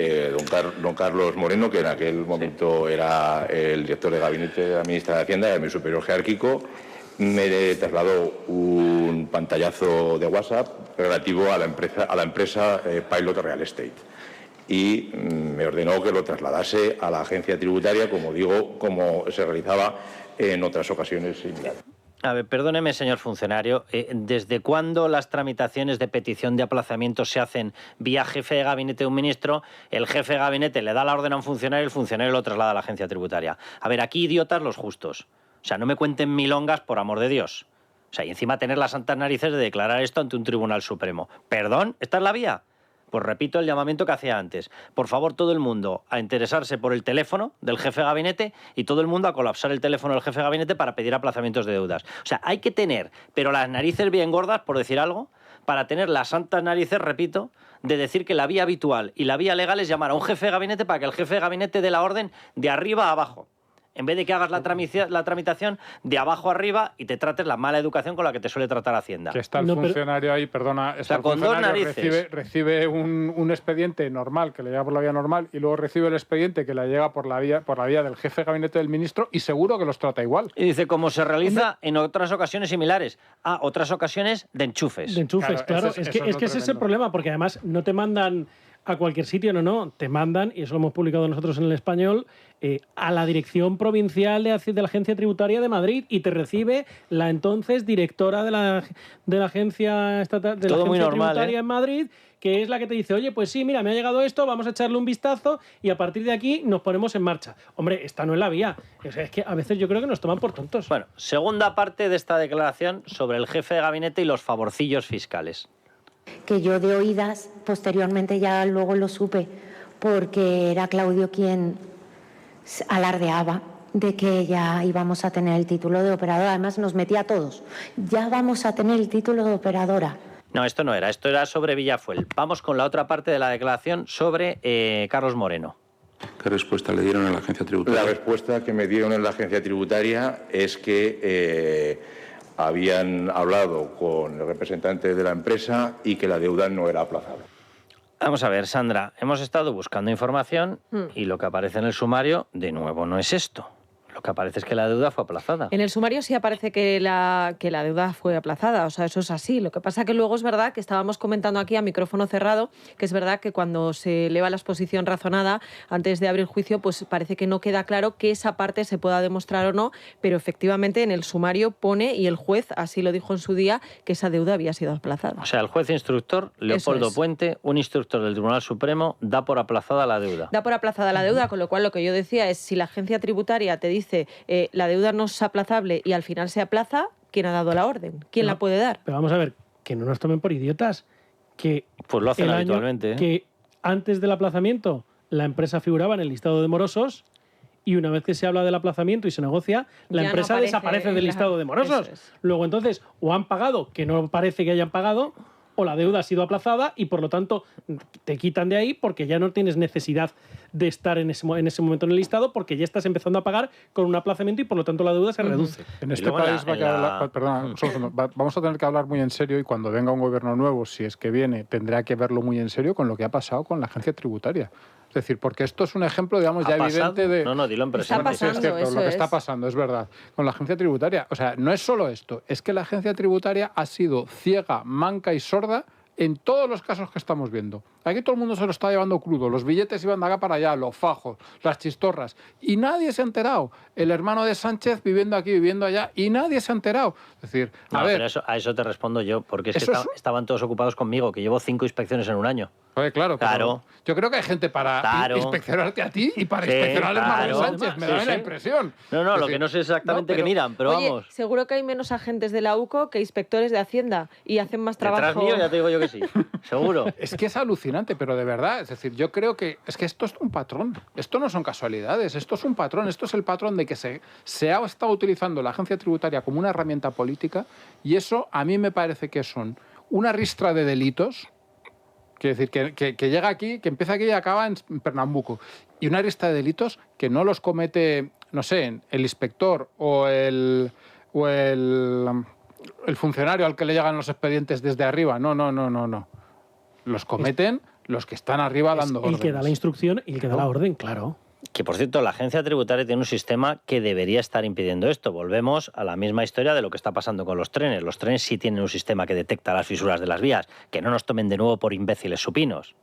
don Carlos Moreno, que en aquel momento era el director de gabinete de la ministra de Hacienda, era mi superior jerárquico, me trasladó un pantallazo de WhatsApp relativo a la empresa Pilot Real Estate y me ordenó que lo trasladase a la agencia tributaria, como se realizaba en otras ocasiones similares. A ver, perdóneme, señor funcionario, ¿desde cuándo las tramitaciones de petición de aplazamiento se hacen vía jefe de gabinete de un ministro? El jefe de gabinete le da la orden a un funcionario y el funcionario lo traslada a la agencia tributaria. A ver, aquí idiotas los justos. O sea, no me cuenten milongas, por amor de Dios. O sea, y encima tener las santas narices de declarar esto ante un Tribunal Supremo. ¿Perdón? ¿Esta es la vía? Pues repito el llamamiento que hacía antes. Por favor, todo el mundo a interesarse por el teléfono del jefe de gabinete y todo el mundo a colapsar el teléfono del jefe de gabinete para pedir aplazamientos de deudas. O sea, hay que tener, pero las narices bien gordas, por decir algo, para tener las santas narices, repito, de decir que la vía habitual y la vía legal es llamar a un jefe de gabinete para que el jefe de gabinete dé la orden de arriba a abajo. En vez de que hagas la tramitación de abajo arriba y te trates la mala educación con la que te suele tratar Hacienda. Que está el funcionario ahí, perdona, está el funcionario, recibe un expediente normal que le llega por la vía normal y luego recibe el expediente que le llega por la vía del jefe de gabinete del ministro y seguro que los trata igual. Y dice, como se realiza en otras ocasiones similares. otras ocasiones de enchufes. De enchufes, claro. Es que ese es el problema, porque además no te mandan a cualquier sitio, no, te mandan, y eso lo hemos publicado nosotros en El Español, a la Dirección Provincial de la Agencia Tributaria de Madrid y te recibe la entonces directora de la Agencia Estatal de la Agencia Tributaria en Madrid, que es la que te dice, oye, pues sí, mira, me ha llegado esto, vamos a echarle un vistazo y a partir de aquí nos ponemos en marcha. Hombre, esta no es la vía. O sea, es que a veces yo creo que nos toman por tontos. Bueno, segunda parte de esta declaración sobre el jefe de gabinete y los favorcillos fiscales. Que yo de oídas, posteriormente ya luego lo supe, porque era Claudio quien alardeaba de que ya íbamos a tener el título de operadora. Además nos metía a todos. Ya vamos a tener el título de operadora. No, esto no era. Esto era sobre Villafuel. Vamos con la otra parte de la declaración sobre Carlos Moreno. ¿Qué respuesta le dieron en la agencia tributaria? La respuesta que me dieron en la agencia tributaria es que habían hablado con el representante de la empresa y que la deuda no era aplazable. Vamos a ver, Sandra, hemos estado buscando información y lo que aparece en el sumario, de nuevo, no es esto. Lo que aparece es que la deuda fue aplazada. En el sumario sí aparece que la deuda fue aplazada, o sea, eso es así. Lo que pasa que luego es verdad que estábamos comentando aquí a micrófono cerrado, que es verdad que cuando se eleva la exposición razonada antes de abrir juicio, pues parece que no queda claro que esa parte se pueda demostrar o no, pero efectivamente en el sumario pone, y el juez así lo dijo en su día, que esa deuda había sido aplazada. O sea, el juez instructor, Leopoldo Puente, un instructor del Tribunal Supremo, da por aplazada la deuda. Da por aplazada la deuda, con lo cual lo que yo decía es, si la agencia tributaria te dice la deuda no es aplazable y al final se aplaza, ¿quién ha dado la orden? ¿Quién la puede dar? Pero vamos a ver, que no nos tomen por idiotas, que pues lo hacen habitualmente, que antes del aplazamiento la empresa figuraba en el listado de morosos y una vez que se habla del aplazamiento y se negocia, la ya empresa no aparece, desaparece del listado de morosos. Luego entonces o han pagado, que no parece que hayan pagado, o la deuda ha sido aplazada y por lo tanto te quitan de ahí porque ya no tienes necesidad de estar en ese momento en el listado, porque ya estás empezando a pagar con un aplazamiento y por lo tanto la deuda se reduce. En este país vamos a tener que hablar muy en serio, y cuando venga un gobierno nuevo, si es que viene, tendrá que verlo muy en serio con lo que ha pasado con la agencia tributaria. Es decir, porque esto es un ejemplo, digamos, ya evidente de... No, dilo en presente. Está pasando, es cierto, eso lo que es. está pasando, es verdad. Con la agencia tributaria, o sea, no es solo esto, es que la agencia tributaria ha sido ciega, manca y sorda en todos los casos que estamos viendo. Aquí todo el mundo se lo está llevando crudo, los billetes iban de acá para allá, los fajos, las chistorras, y nadie se ha enterado. El hermano de Sánchez viviendo aquí, viviendo allá, y nadie se ha enterado. Es decir, pero a eso te respondo yo, porque es que estaban todos ocupados conmigo, que llevo 5 inspecciones en un año. Oye, claro. Yo creo que hay gente para inspeccionarte a ti y para inspeccionar al hermano de Sánchez, me da la impresión. Lo que no sé exactamente qué miran, pero oye, vamos. Seguro que hay menos agentes de la UCO que inspectores de Hacienda y hacen más trabajo. Detrás mío ya te digo yo que sí, seguro. Es que es alucinante, pero de verdad, es decir, yo creo que es que esto es un patrón. Esto no son casualidades, esto es un patrón. Esto es el patrón de que se ha estado utilizando la agencia tributaria como una herramienta política, y eso a mí me parece que son una ristra de delitos. Quiero decir, que llega aquí, que empieza aquí y acaba en Pernambuco. Y una lista de delitos que no los comete, no sé, el inspector o el funcionario al que le llegan los expedientes desde arriba. No. Los cometen los que están arriba dando órdenes. El que da la instrucción y el que da la orden, claro. Que, por cierto, la agencia tributaria tiene un sistema que debería estar impidiendo esto. Volvemos a la misma historia de lo que está pasando con los trenes. Los trenes sí tienen un sistema que detecta las fisuras de las vías. Que no nos tomen de nuevo por imbéciles supinos.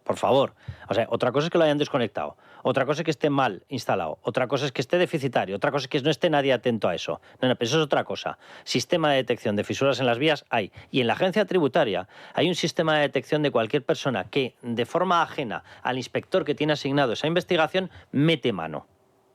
Por favor. O sea, otra cosa es que lo hayan desconectado. Otra cosa es que esté mal instalado. Otra cosa es que esté deficitario. Otra cosa es que no esté nadie atento a eso. No, pero eso es otra cosa. Sistema de detección de fisuras en las vías hay. Y en la agencia tributaria hay un sistema de detección de cualquier persona que, de forma ajena al inspector que tiene asignado esa investigación, mete mano.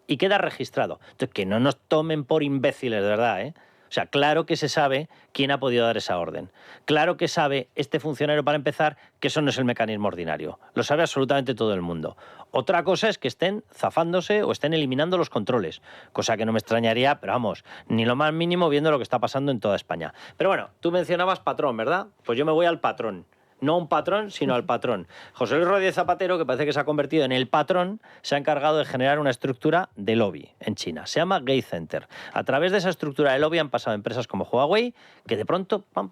Y queda registrado. Entonces, que no nos tomen por imbéciles, de verdad, ¿eh? O sea, claro que se sabe quién ha podido dar esa orden. Claro que sabe este funcionario, para empezar, que eso no es el mecanismo ordinario. Lo sabe absolutamente todo el mundo. Otra cosa es que estén zafándose o estén eliminando los controles, cosa que no me extrañaría, pero vamos, ni lo más mínimo viendo lo que está pasando en toda España. Pero bueno, tú mencionabas patrón, ¿verdad? Pues yo me voy al patrón. No a un patrón, sino al patrón. José Luis Rodríguez Zapatero, que parece que se ha convertido en el patrón, se ha encargado de generar una estructura de lobby en China. Se llama Gate Center. A través de esa estructura de lobby han pasado empresas como Huawei, que de pronto, pam,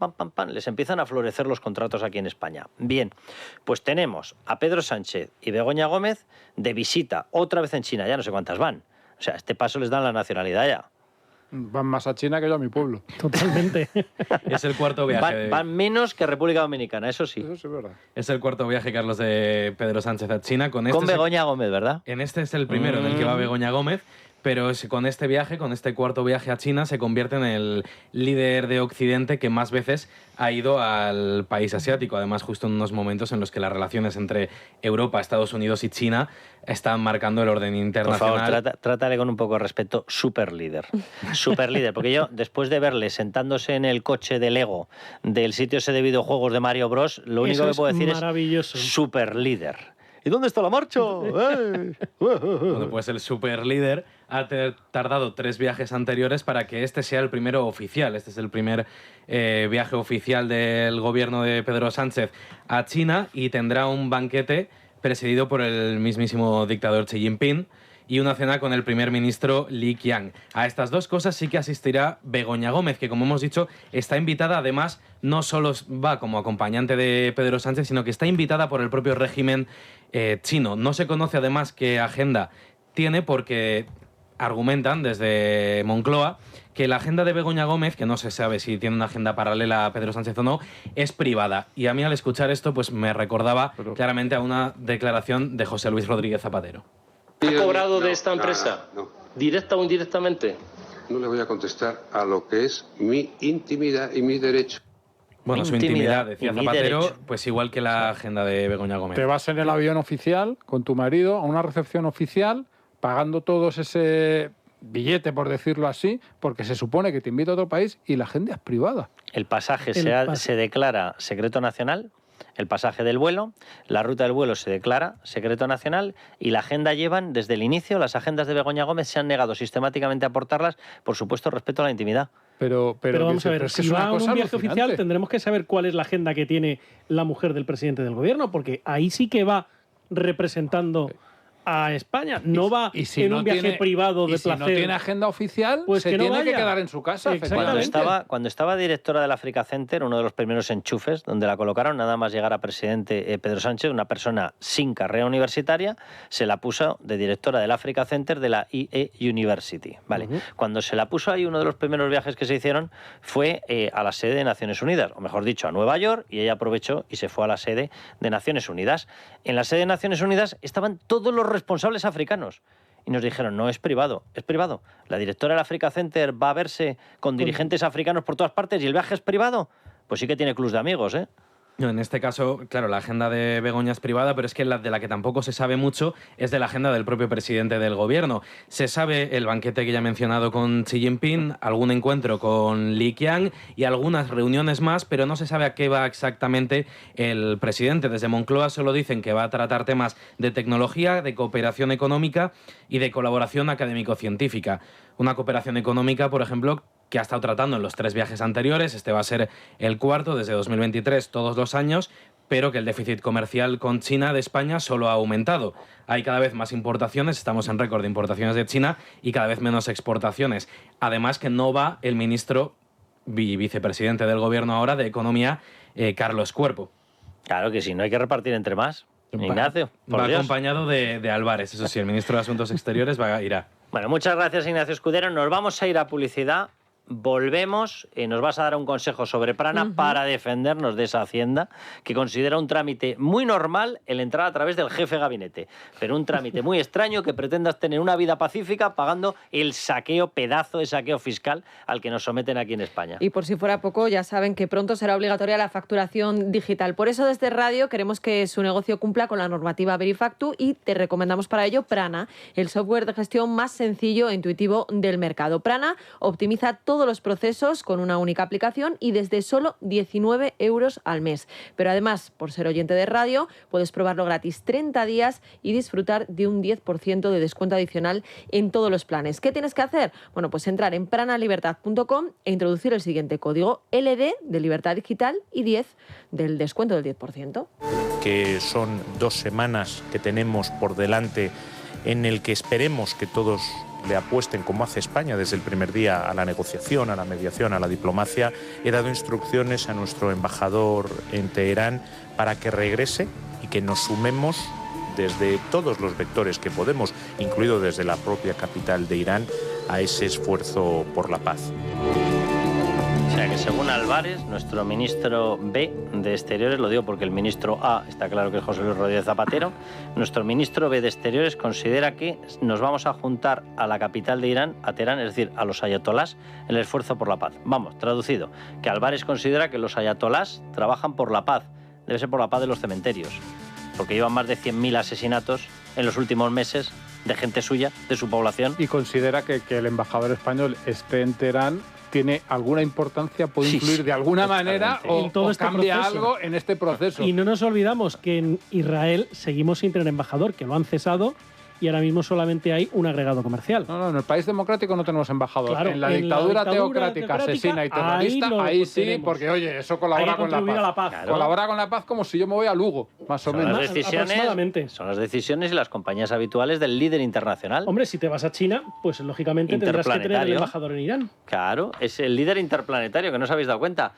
les empiezan a florecer los contratos aquí en España. Bien, pues tenemos a Pedro Sánchez y Begoña Gómez de visita otra vez en China. Ya no sé cuántas van. O sea, a este paso les dan la nacionalidad ya. Van más a China que yo a mi pueblo. Totalmente. Es el cuarto viaje. Van menos que República Dominicana, eso sí. Eso sí es verdad. Es el cuarto viaje, Carlos, de Pedro Sánchez a China. Con Begoña Gómez, ¿verdad? En este es el primero en el que va Begoña Gómez. Pero con este viaje, con este cuarto viaje a China, se convierte en el líder de Occidente que más veces ha ido al país asiático. Además, justo en unos momentos en los que las relaciones entre Europa, Estados Unidos y China están marcando el orden internacional. Por favor, trátale con un poco de respeto. Super líder. Super líder. Porque yo, después de verle sentándose en el coche de Lego del sitio ese de videojuegos de Mario Bros, lo único que puedo decir es super líder. ¿Y dónde está la marcha? Bueno, pues el super líder ha tardado 3 viajes anteriores para que este sea el primero oficial. Este es el primer viaje oficial del gobierno de Pedro Sánchez a China, y tendrá un banquete presidido por el mismísimo dictador Xi Jinping y una cena con el primer ministro Li Qiang. A estas dos cosas sí que asistirá Begoña Gómez, que, como hemos dicho, está invitada. Además, no solo va como acompañante de Pedro Sánchez, sino que está invitada por el propio régimen chino. No se conoce, además, qué agenda tiene, porque argumentan desde Moncloa que la agenda de Begoña Gómez, que no se sabe si tiene una agenda paralela a Pedro Sánchez o no, es privada. Y a mí al escuchar esto pues me recordaba claramente a una declaración de José Luis Rodríguez Zapatero. ¿Ha cobrado de esta empresa? No. ¿Directa o indirectamente? No le voy a contestar a lo que es mi intimidad y mi derecho. Bueno, su intimidad, decía Zapatero, pues igual que la agenda de Begoña Gómez. Te vas en el avión oficial con tu marido a una recepción oficial, pagando todos ese billete, por decirlo así, porque se supone que te invita a otro país y la agenda es privada. El pasaje se declara secreto nacional, el pasaje del vuelo, la ruta del vuelo se declara secreto nacional y la agenda llevan desde el inicio, las agendas de Begoña Gómez se han negado sistemáticamente a aportarlas, por supuesto, respecto a la intimidad. Pero vamos a ver, si va a un viaje oficial tendremos que saber cuál es la agenda que tiene la mujer del presidente del gobierno, porque ahí sí que va representando a España, no va en un viaje privado de placer. Si no tiene agenda oficial, pues se tiene que quedar en su casa. Cuando estaba directora del Africa Center, uno de los primeros enchufes donde la colocaron, nada más llegar a presidente Pedro Sánchez, una persona sin carrera universitaria, se la puso de directora del Africa Center de la IE University. ¿Vale? Cuando se la puso ahí, uno de los primeros viajes que se hicieron fue a la sede de Naciones Unidas, o mejor dicho, a Nueva York, y ella aprovechó y se fue a la sede de Naciones Unidas. En la sede de Naciones Unidas estaban todos los responsables africanos y nos dijeron, no, es privado, es privado. La directora del Africa Center va a verse con dirigentes africanos por todas partes y el viaje es privado. Pues sí que tiene clubs de amigos, ¿eh? No, en este caso, claro, la agenda de Begoña es privada, pero es que de la que tampoco se sabe mucho es de la agenda del propio presidente del gobierno. Se sabe el banquete que ya he mencionado con Xi Jinping, algún encuentro con Li Qiang y algunas reuniones más, pero no se sabe a qué va exactamente el presidente. Desde Moncloa solo dicen que va a tratar temas de tecnología, de cooperación económica y de colaboración académico-científica. Una cooperación económica, por ejemplo, que ha estado tratando en los 3 viajes anteriores, este va a ser el 4 desde 2023 todos los años, pero que el déficit comercial con China de España solo ha aumentado. Hay cada vez más importaciones, estamos en récord de importaciones de China y cada vez menos exportaciones. Además que no va el ministro vicepresidente del gobierno ahora de Economía, Carlos Cuerpo. Claro que sí, no hay que repartir entre más. Ignacio, va acompañado de Álvarez, eso sí, el ministro de Asuntos Exteriores irá. Bueno, muchas gracias, Ignacio Escudero. Nos vamos a ir a publicidad. Volvemos y nos vas a dar un consejo sobre Prana para defendernos de esa hacienda que considera un trámite muy normal el entrar a través del jefe de gabinete, pero un trámite muy extraño que pretendas tener una vida pacífica pagando el pedazo de saqueo fiscal al que nos someten aquí en España. Y por si fuera poco, ya saben que pronto será obligatoria la facturación digital. Por eso desde Radio queremos que su negocio cumpla con la normativa Verifactu y te recomendamos para ello Prana, el software de gestión más sencillo e intuitivo del mercado. Prana optimiza todos los procesos con una única aplicación y desde solo 19 € al mes. Pero además, por ser oyente de Radio, puedes probarlo gratis 30 días y disfrutar de un 10% de descuento adicional en todos los planes. ¿Qué tienes que hacer? Bueno, pues entrar en pranalibertad.com e introducir el siguiente código LD de Libertad Digital y 10 del descuento del 10%. Que son 2 semanas que tenemos por delante en el que esperemos que todos le apuesten, como hace España desde el primer día, a la negociación, a la mediación, a la diplomacia. He dado instrucciones a nuestro embajador en Teherán para que regrese y que nos sumemos desde todos los vectores que podemos, incluido desde la propia capital de Irán, a ese esfuerzo por la paz. O sea que según Álvarez, nuestro ministro B de Exteriores, lo digo porque el ministro A está claro que es José Luis Rodríguez Zapatero, nuestro ministro B de Exteriores considera que nos vamos a juntar a la capital de Irán, a Teherán, es decir, a los ayatolás, en el esfuerzo por la paz. Vamos, traducido, que Álvarez considera que los ayatolás trabajan por la paz, debe ser por la paz de los cementerios, porque llevan más de 100.000 asesinatos en los últimos meses de gente suya, de su población. Y considera que el embajador español esté en Teherán tiene alguna importancia, puede influir de alguna manera o cambia algo en este proceso. Y no nos olvidamos que en Israel seguimos sin tener embajador, que lo han cesado y ahora mismo solamente hay un agregado comercial. No, en el país democrático no tenemos embajador. Claro, en la dictadura teocrática, asesina y terrorista, ahí sí, tenemos. Porque oye, eso colabora con la paz. A la paz. Claro. Colabora con la paz como si yo me voy a Lugo, más o menos. Son las decisiones y las compañías habituales del líder internacional. Hombre, si te vas a China, pues lógicamente tendrás que tener el embajador en Irán. Claro, es el líder interplanetario, que no os habéis dado cuenta.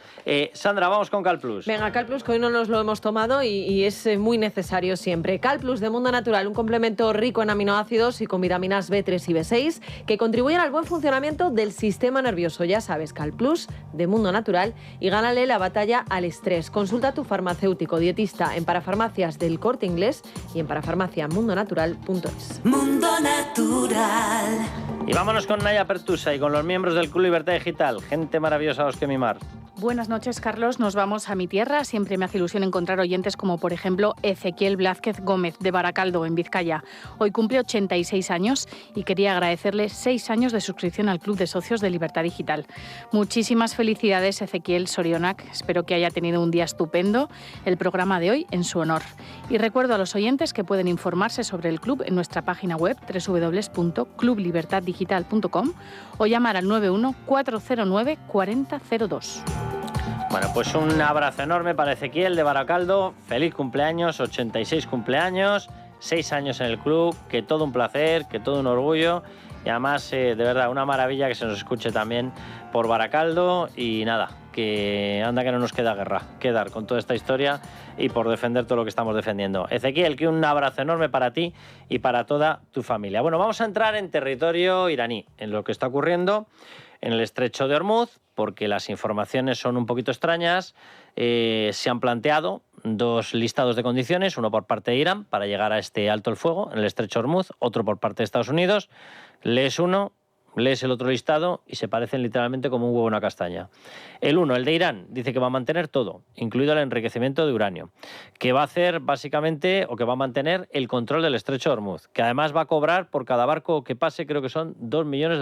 Sandra, vamos con CalPlus. Venga, CalPlus, que hoy no nos lo hemos tomado y es muy necesario siempre. CalPlus de Mundo Natural, un complemento rico en con aminoácidos y con vitaminas B3 y B6 que contribuyen al buen funcionamiento del sistema nervioso. Ya sabes, CalPlus de Mundo Natural, y gánale la batalla al estrés. Consulta a tu farmacéutico dietista en Parafarmacias del Corte Inglés y en parafarmaciamundonatural.es. Mundo Natural. Y vámonos con Naya Pertusa y con los miembros del Club Libertad Digital. Gente maravillosa a los que mimar. Buenas noches, Carlos. Nos vamos a mi tierra. Siempre me hace ilusión encontrar oyentes como, por ejemplo, Ezequiel Blázquez Gómez, de Baracaldo, en Vizcaya. Hoy cumple 86 años y quería agradecerle 6 años de suscripción al Club de Socios de Libertad Digital. Muchísimas felicidades, Ezequiel Sorionak. Espero que haya tenido un día estupendo. El programa de hoy en su honor. Y recuerdo a los oyentes que pueden informarse sobre el club en nuestra página web www.clublibertaddigital.com o llamar al 91 409 4002. Bueno, pues un abrazo enorme para Ezequiel de Baracaldo. Feliz cumpleaños, 86 cumpleaños, 6 años en el club, que todo un placer, que todo un orgullo. Y además, de verdad, una maravilla que se nos escuche también por Baracaldo. Y nada, que anda que no nos queda guerra, quedar con toda esta historia y por defender todo lo que estamos defendiendo. Ezequiel, que un abrazo enorme para ti y para toda tu familia. Bueno, vamos a entrar en territorio iraní, en lo que está ocurriendo en el estrecho de Hormuz, porque las informaciones son un poquito extrañas. Se han planteado 2 listados de condiciones, uno por parte de Irán para llegar a este alto el fuego en el estrecho de Hormuz, otro por parte de Estados Unidos. Lees uno, lees el otro listado y se parecen literalmente como un huevo y una castaña. El uno, el de Irán, dice que va a mantener todo, incluido el enriquecimiento de uranio, que va a hacer básicamente, o que va a mantener el control del estrecho de Hormuz, que además va a cobrar por cada barco que pase, creo que son $2 millones.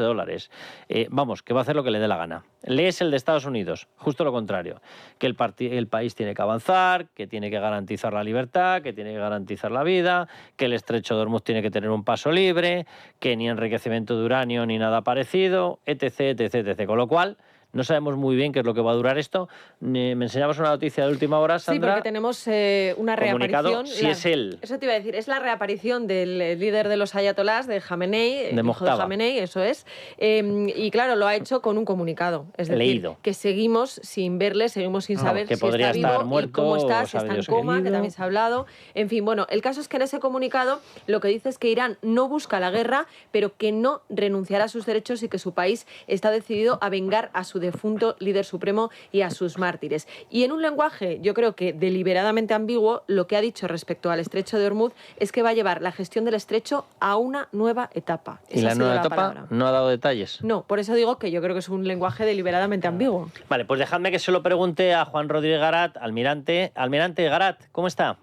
Vamos, que va a hacer lo que le dé la gana. Lees el de Estados Unidos, justo lo contrario, que el país tiene que avanzar, que tiene que garantizar la libertad, que tiene que garantizar la vida, que el estrecho de Hormuz tiene que tener un paso libre, que ni enriquecimiento de uranio ni nada parecido, etc, etc, etc. Con lo cual, no sabemos muy bien qué es lo que va a durar esto. Me enseñabas una noticia de última hora, Sandra. Sí, porque tenemos una reaparición. Si es él. Eso te iba a decir, es la reaparición del líder de los ayatolás, de Jamenei, de Mojtaba. Jamenei, eso es. Y claro, lo ha hecho con un comunicado. Es decir, leído, que seguimos sin verle, seguimos sin saber que si podría está estar vivo muerto, y cómo está, si está en coma, que también se ha hablado. En fin, bueno, el caso es que en ese comunicado lo que dice es que Irán no busca la guerra, pero que no renunciará a sus derechos y que su país está decidido a vengar a su defunto líder supremo y a sus mártires. Y en un lenguaje, yo creo que deliberadamente ambiguo, lo que ha dicho respecto al estrecho de Hormuz es que va a llevar la gestión del estrecho a una nueva etapa. ¿Y la nueva etapa no ha dado detalles? No, por eso digo que yo creo que es un lenguaje deliberadamente ambiguo. Vale, pues dejadme que se lo pregunte a Juan Rodríguez Garat, almirante. Almirante Garat, ¿cómo está?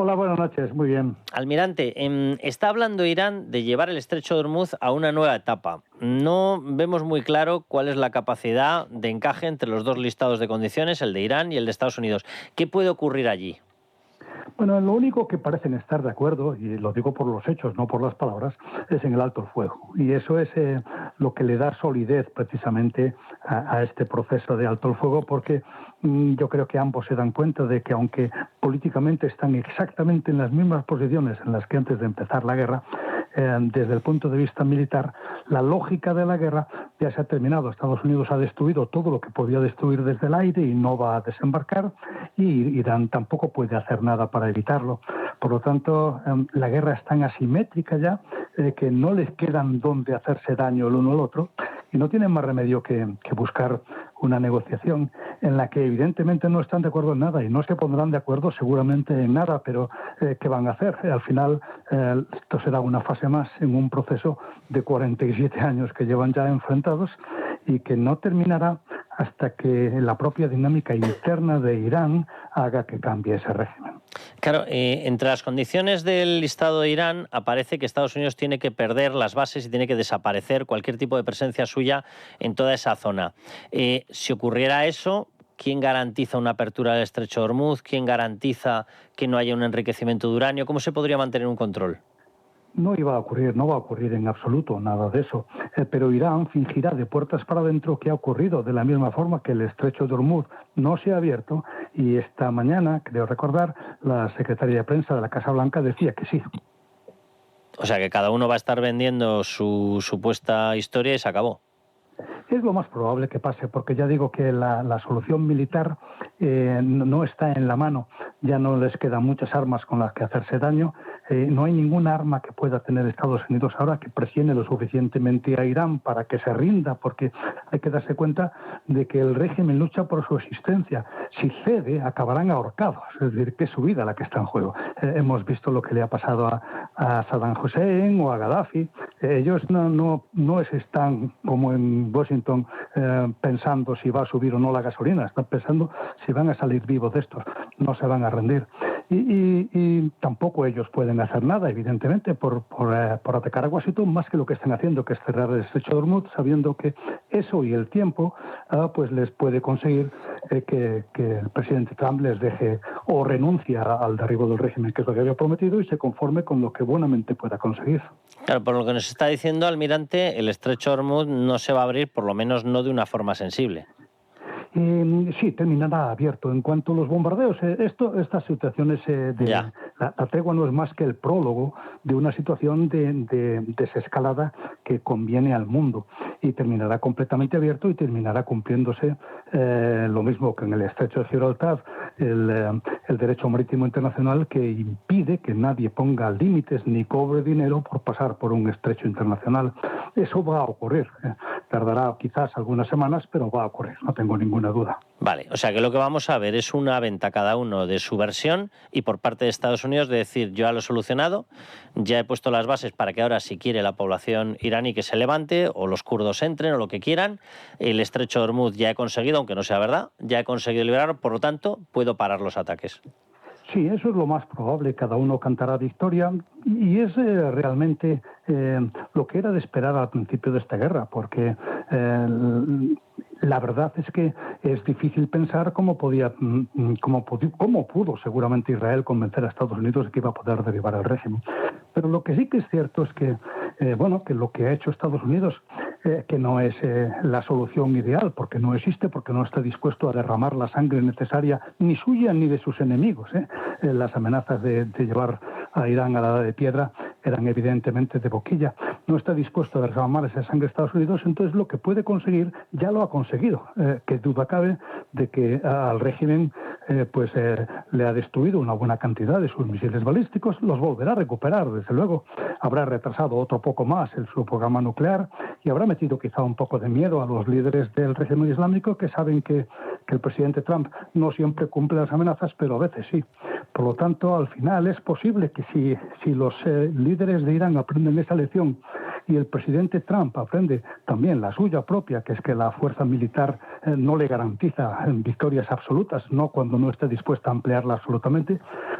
Hola, buenas noches, muy bien. Almirante, está hablando Irán de llevar el estrecho de Hormuz a una nueva etapa. No vemos muy claro cuál es la capacidad de encaje entre los 2 listados de condiciones, el de Irán y el de Estados Unidos. ¿Qué puede ocurrir allí? Bueno, lo único que parecen estar de acuerdo, y lo digo por los hechos, no por las palabras, es en el alto el fuego. Y eso es lo que le da solidez precisamente a este proceso de alto el fuego, porque yo creo que ambos se dan cuenta de que aunque políticamente están exactamente en las mismas posiciones en las que antes de empezar la guerra, desde el punto de vista militar, la lógica de la guerra ya se ha terminado. Estados Unidos ha destruido todo lo que podía destruir desde el aire y no va a desembarcar, y Irán tampoco puede hacer nada para evitarlo. Por lo tanto, la guerra es tan asimétrica ya que no les quedan dónde hacerse daño el uno al otro, y no tienen más remedio que buscar una negociación en la que evidentemente no están de acuerdo en nada y no se pondrán de acuerdo seguramente en nada, pero ¿qué van a hacer? Al final esto será una fase más en un proceso de 47 años que llevan ya enfrentados y que no terminará hasta que la propia dinámica interna de Irán haga que cambie ese régimen. Claro, entre las condiciones del listado de Irán aparece que Estados Unidos tiene que perder las bases y tiene que desaparecer cualquier tipo de presencia suya en toda esa zona. Si ocurriera eso, ¿quién garantiza una apertura del estrecho de Hormuz? ¿Quién garantiza que no haya un enriquecimiento de uranio? ¿Cómo se podría mantener un control? No va a ocurrir en absoluto nada de eso, pero Irán fingirá de puertas para adentro que ha ocurrido, de la misma forma que el estrecho de Hormuz no se ha abierto, y esta mañana, creo recordar, la secretaria de prensa de la Casa Blanca decía que sí. O sea, que cada uno va a estar vendiendo su supuesta historia y se acabó. Es lo más probable que pase, porque ya digo que la solución militar no está en la mano. Ya no les quedan muchas armas con las que hacerse daño. No hay ningún arma que pueda tener Estados Unidos ahora que presione lo suficientemente a Irán para que se rinda, porque hay que darse cuenta de que el régimen lucha por su existencia. Si cede, acabarán ahorcados, es decir, que es su vida la que está en juego. Hemos visto lo que le ha pasado a Saddam Hussein o a Gaddafi. Ellos no están como en Washington pensando si va a subir o no la gasolina, están pensando si van a salir vivos de estos, no se van a rendir. Y tampoco ellos pueden hacer nada, evidentemente, por atacar a Washington, más que lo que están haciendo, que es cerrar el estrecho de Hormuz, sabiendo que eso y el tiempo pues les puede conseguir que el presidente Trump les deje o renuncie al derribo del régimen, que es lo que había prometido, y se conforme con lo que buenamente pueda conseguir. Claro, por lo que nos está diciendo, almirante, el estrecho de Hormuz no se va a abrir, por lo menos no de una forma sensible. Sí, terminará abierto. En cuanto a los bombardeos, estas situaciones la tregua no es más que el prólogo de una situación de desescalada que conviene al mundo, y terminará completamente abierto y terminará cumpliéndose lo mismo que en el estrecho de Gibraltar, el derecho marítimo internacional, que impide que nadie ponga límites ni cobre dinero por pasar por un estrecho internacional. Eso va a ocurrir. Tardará quizás algunas semanas, pero va a ocurrir, no tengo ninguna duda. Vale, o sea que lo que vamos a ver es una venta cada uno de su versión, y por parte de Estados Unidos de decir: yo ya lo he solucionado, ya he puesto las bases para que ahora, si quiere la población iraní que se levante, o los kurdos entren, o lo que quieran, el estrecho de Hormuz ya he conseguido, aunque no sea verdad, ya he conseguido liberarlo, por lo tanto puedo parar los ataques. Sí, eso es lo más probable, cada uno cantará victoria, y es realmente lo que era de esperar al principio de esta guerra, porque la verdad es que es difícil pensar cómo pudo seguramente Israel convencer a Estados Unidos de que iba a poder derribar el régimen. Pero lo que sí que es cierto es que, que lo que ha hecho Estados Unidos, que no es la solución ideal, porque no existe, porque no está dispuesto a derramar la sangre necesaria, ni suya ni de sus enemigos. Las amenazas de llevar a Irán a la edad de piedra eran evidentemente de boquilla. No está dispuesto a derramar esa sangre a Estados Unidos, entonces lo que puede conseguir ya lo ha conseguido. Qué duda cabe de que al régimen le ha destruido una buena cantidad de sus misiles balísticos, los volverá a recuperar, desde luego. Habrá retrasado otro poco más su programa nuclear y habrá metido quizá un poco de miedo a los líderes del régimen islámico, que saben que el presidente Trump no siempre cumple las amenazas, pero a veces sí. Por lo tanto, al final es posible que si los líderes de Irán aprenden esa lección y el presidente Trump aprende también la suya propia, que es que la fuerza militar no le garantiza victorias absolutas, no cuando no esté dispuesta a ampliarla absolutamente,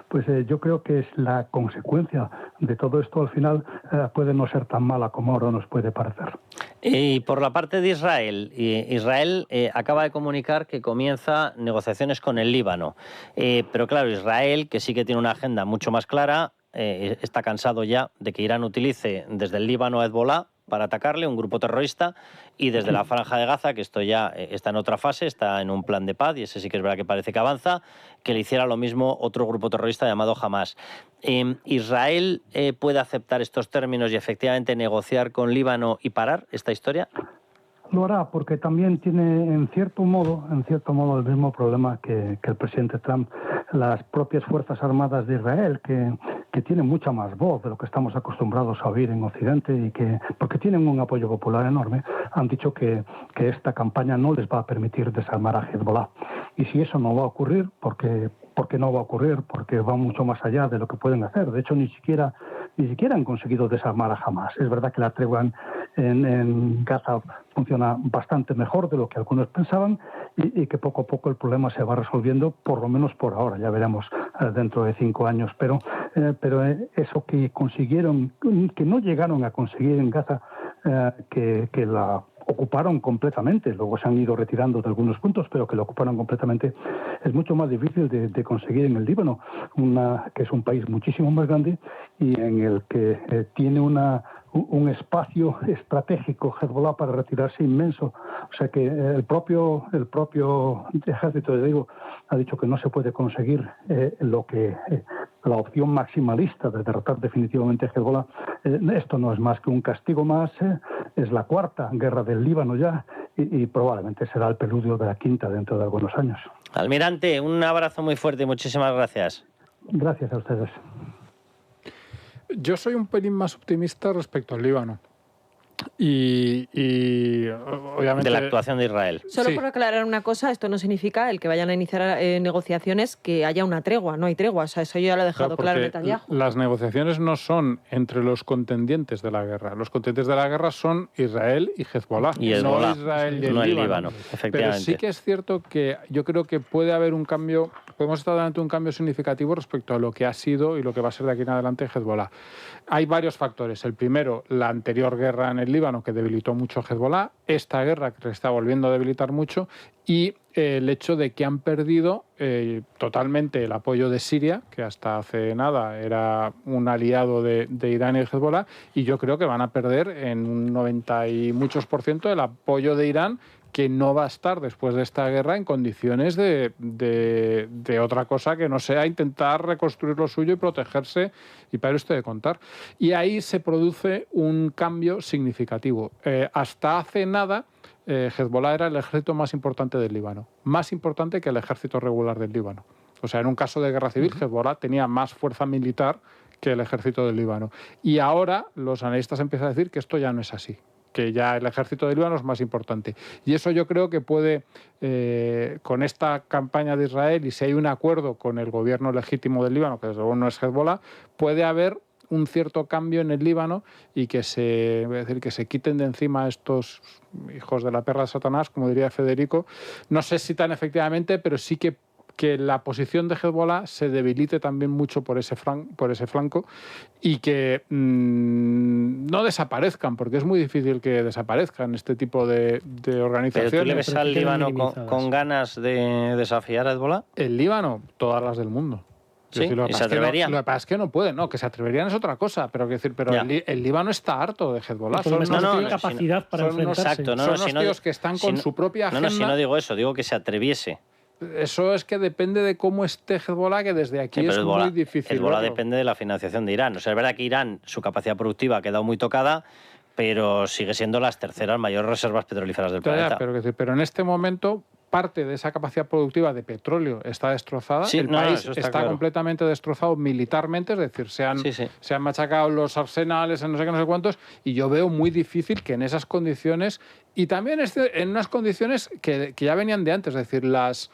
pues yo creo que es la consecuencia de todo esto al final puede no ser tan mala como ahora nos puede parecer. Y por la parte de Israel, Israel acaba de comunicar que comienza negociaciones con el Líbano, pero claro, Israel, que sí que tiene una agenda mucho más clara, está cansado ya de que Irán utilice desde el Líbano a Hezbollah para atacarle, un grupo terrorista, y desde la Franja de Gaza, que esto ya está en otra fase, está en un plan de paz, y ese sí que es verdad que parece que avanza, que le hiciera lo mismo otro grupo terrorista llamado Hamas. ¿Israel puede aceptar estos términos y efectivamente negociar con Líbano y parar esta historia? Lo hará, porque también tiene en cierto modo el mismo problema que el presidente Trump. Las propias Fuerzas Armadas de Israel, que tienen mucha más voz de lo que estamos acostumbrados a oír en Occidente, y porque tienen un apoyo popular enorme, han dicho que esta campaña no les va a permitir desarmar a Hezbollah. Y si eso no va a ocurrir, porque no va a ocurrir, porque va mucho más allá de lo que pueden hacer. De hecho, ni siquiera han conseguido desarmar a Hamas. Es verdad que la tregua en Gaza funciona bastante mejor de lo que algunos pensaban, y que poco a poco el problema se va resolviendo, por lo menos por ahora. Ya veremos dentro de 5 años. Pero eso que consiguieron, que no llegaron a conseguir en Gaza, que la ocuparon completamente, luego se han ido retirando de algunos puntos, pero que lo ocuparon completamente, es mucho más difícil de conseguir en el Líbano, que es un país muchísimo más grande y en el que tiene un espacio estratégico Hezbollah para retirarse inmenso. O sea que el propio ejército de Diego ha dicho que no se puede conseguir la opción maximalista de derrotar definitivamente a Hezbollah. Esto no es más que un castigo más, es la 4ª guerra del Líbano ya, y probablemente será el preludio de la 5ª dentro de algunos años. Almirante, un abrazo muy fuerte y muchísimas gracias. Gracias a ustedes. Yo soy un pelín más optimista respecto al Líbano. Y obviamente... De la actuación de Israel. Solo por aclarar una cosa, esto no significa el que vayan a iniciar negociaciones que haya una tregua, no hay tregua, o sea, eso ya lo ha dejado claro Netanyahu. Las negociaciones no son entre los contendientes de la guerra. Los contendientes de la guerra son Israel y Hezbollah. Y Hezbollah, no Israel y el no el Líbano. Líbano, efectivamente. Pero sí que es cierto que yo creo que puede haber un cambio, podemos estar ante un cambio significativo respecto a lo que ha sido y lo que va a ser de aquí en adelante Hezbollah. Hay varios factores. El primero, la anterior guerra en el Líbano, que debilitó mucho a Hezbollah, esta guerra que se está volviendo a debilitar mucho, y el hecho de que han perdido totalmente el apoyo de Siria, que hasta hace nada era un aliado de Irán y Hezbollah, y yo creo que van a perder en un 90 y muchos % el apoyo de Irán, que no va a estar después de esta guerra en condiciones de otra cosa que no sea intentar reconstruir lo suyo y protegerse, y para esto de contar. Y ahí se produce un cambio significativo. Hasta hace nada, Hezbollah era el ejército más importante del Líbano, más importante que el ejército regular del Líbano. O sea, en un caso de guerra civil, Hezbollah tenía más fuerza militar que el ejército del Líbano. Y ahora los analistas empiezan a decir que esto ya no es así, que ya el ejército del Líbano es más importante. Y eso yo creo que puede, con esta campaña de Israel, y si hay un acuerdo con el gobierno legítimo del Líbano, que desde luego no es Hezbollah, puede haber un cierto cambio en el Líbano y que se quiten de encima estos hijos de la perra de Satanás, como diría Federico. No sé si tan efectivamente, pero sí que la posición de Hezbollah se debilite también mucho por ese flanco y que no desaparezcan, porque es muy difícil que desaparezcan este tipo de organizaciones. ¿Pero tú le ves al Líbano con ganas de desafiar a Hezbollah? El Líbano, todas las del mundo. ¿Sí? Decir, ¿Y se atreverían? Lo que pasa es que no pueden, no, que se atreverían es otra cosa, pero el Líbano está harto de Hezbollah. Son capacidad para enfrentarse. Son unos tíos que están con su propia agenda. Si no digo eso, digo que se atreviese. Eso es que depende de cómo esté Hezbollah, que desde aquí es muy difícil. Hezbollah depende de la financiación de Irán. O sea, es verdad que Irán, su capacidad productiva ha quedado muy tocada, pero sigue siendo las terceras mayores reservas petrolíferas del planeta. Pero en este momento parte de esa capacidad productiva de petróleo está destrozada. Sí, el país está claro. completamente destrozado militarmente, es decir, se han machacado los arsenales en no sé qué, no sé cuántos, y yo veo muy difícil que en esas condiciones, y también en unas condiciones que ya venían de antes, es decir, las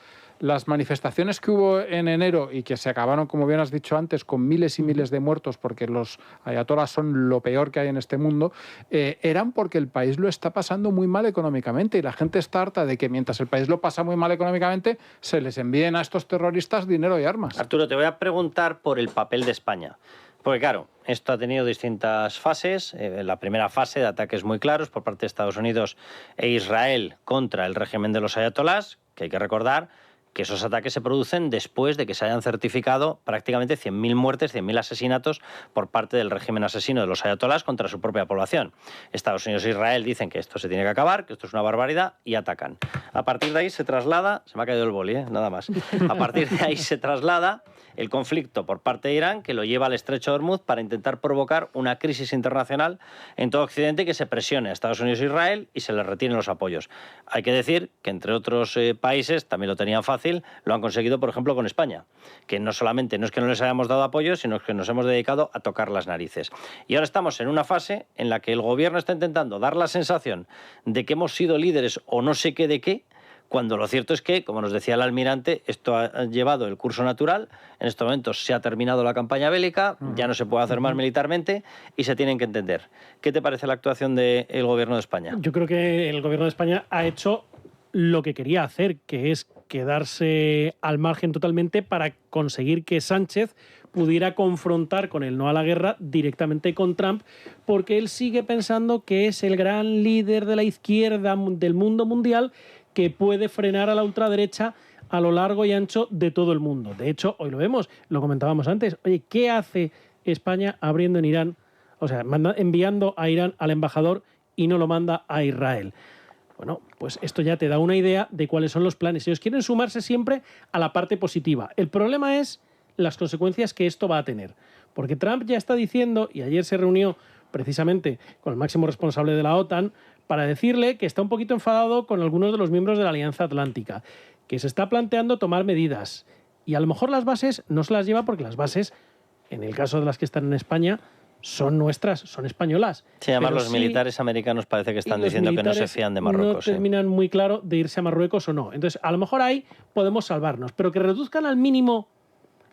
manifestaciones que hubo en enero y que se acabaron, como bien has dicho antes, con miles y miles de muertos, porque los ayatolás son lo peor que hay en este mundo, eran porque el país lo está pasando muy mal económicamente y la gente está harta de que mientras el país lo pasa muy mal económicamente, se les envíen a estos terroristas dinero y armas. Arturo, te voy a preguntar por el papel de España. Porque claro, esto ha tenido distintas fases. La primera fase de ataques muy claros por parte de Estados Unidos e Israel contra el régimen de los ayatolás, que hay que recordar que esos ataques se producen después de que se hayan certificado prácticamente 100.000 muertes, 100.000 asesinatos por parte del régimen asesino de los ayatolás contra su propia población. Estados Unidos e Israel dicen que esto se tiene que acabar, que esto es una barbaridad, y atacan. A partir de ahí se traslada, se me ha caído el boli, nada más. A partir de ahí se traslada el conflicto por parte de Irán, que lo lleva al estrecho de Hormuz para intentar provocar una crisis internacional en todo Occidente que se presione a Estados Unidos e Israel y se les retiren los apoyos. Hay que decir que entre otros países también lo tenían fácil, lo han conseguido, por ejemplo, con España, que no solamente no es que no les hayamos dado apoyo, sino que nos hemos dedicado a tocar las narices. Y ahora estamos en una fase en la que el gobierno está intentando dar la sensación de que hemos sido líderes o no sé qué de qué, cuando lo cierto es que, como nos decía el almirante, esto ha llevado el curso natural. En estos momentos se ha terminado la campaña bélica, ya no se puede hacer más militarmente y se tienen que entender. ¿Qué te parece la actuación del gobierno de España? Yo creo que el gobierno de España ha hecho lo que quería hacer, que es quedarse al margen totalmente para conseguir que Sánchez pudiera confrontar con el no a la guerra directamente con Trump, porque él sigue pensando que es el gran líder de la izquierda del mundo mundial que puede frenar a la ultraderecha a lo largo y ancho de todo el mundo. De hecho, hoy lo vemos, lo comentábamos antes. Oye, ¿qué hace España abriendo en Irán? O sea, enviando a Irán al embajador y no lo manda a Israel. Bueno, pues esto ya te da una idea de cuáles son los planes. Ellos quieren sumarse siempre a la parte positiva. El problema es las consecuencias que esto va a tener. Porque Trump ya está diciendo, y ayer se reunió precisamente con el máximo responsable de la OTAN, para decirle que está un poquito enfadado con algunos de los miembros de la Alianza Atlántica, que se está planteando tomar medidas. Y a lo mejor las bases no se las lleva porque las bases, en el caso de las que están en España, son nuestras, son españolas. Sí, además los militares americanos parece que están diciendo que no se fían de Marruecos. No terminan muy claro de irse a Marruecos o no. Entonces, a lo mejor ahí podemos salvarnos, pero que reduzcan al mínimo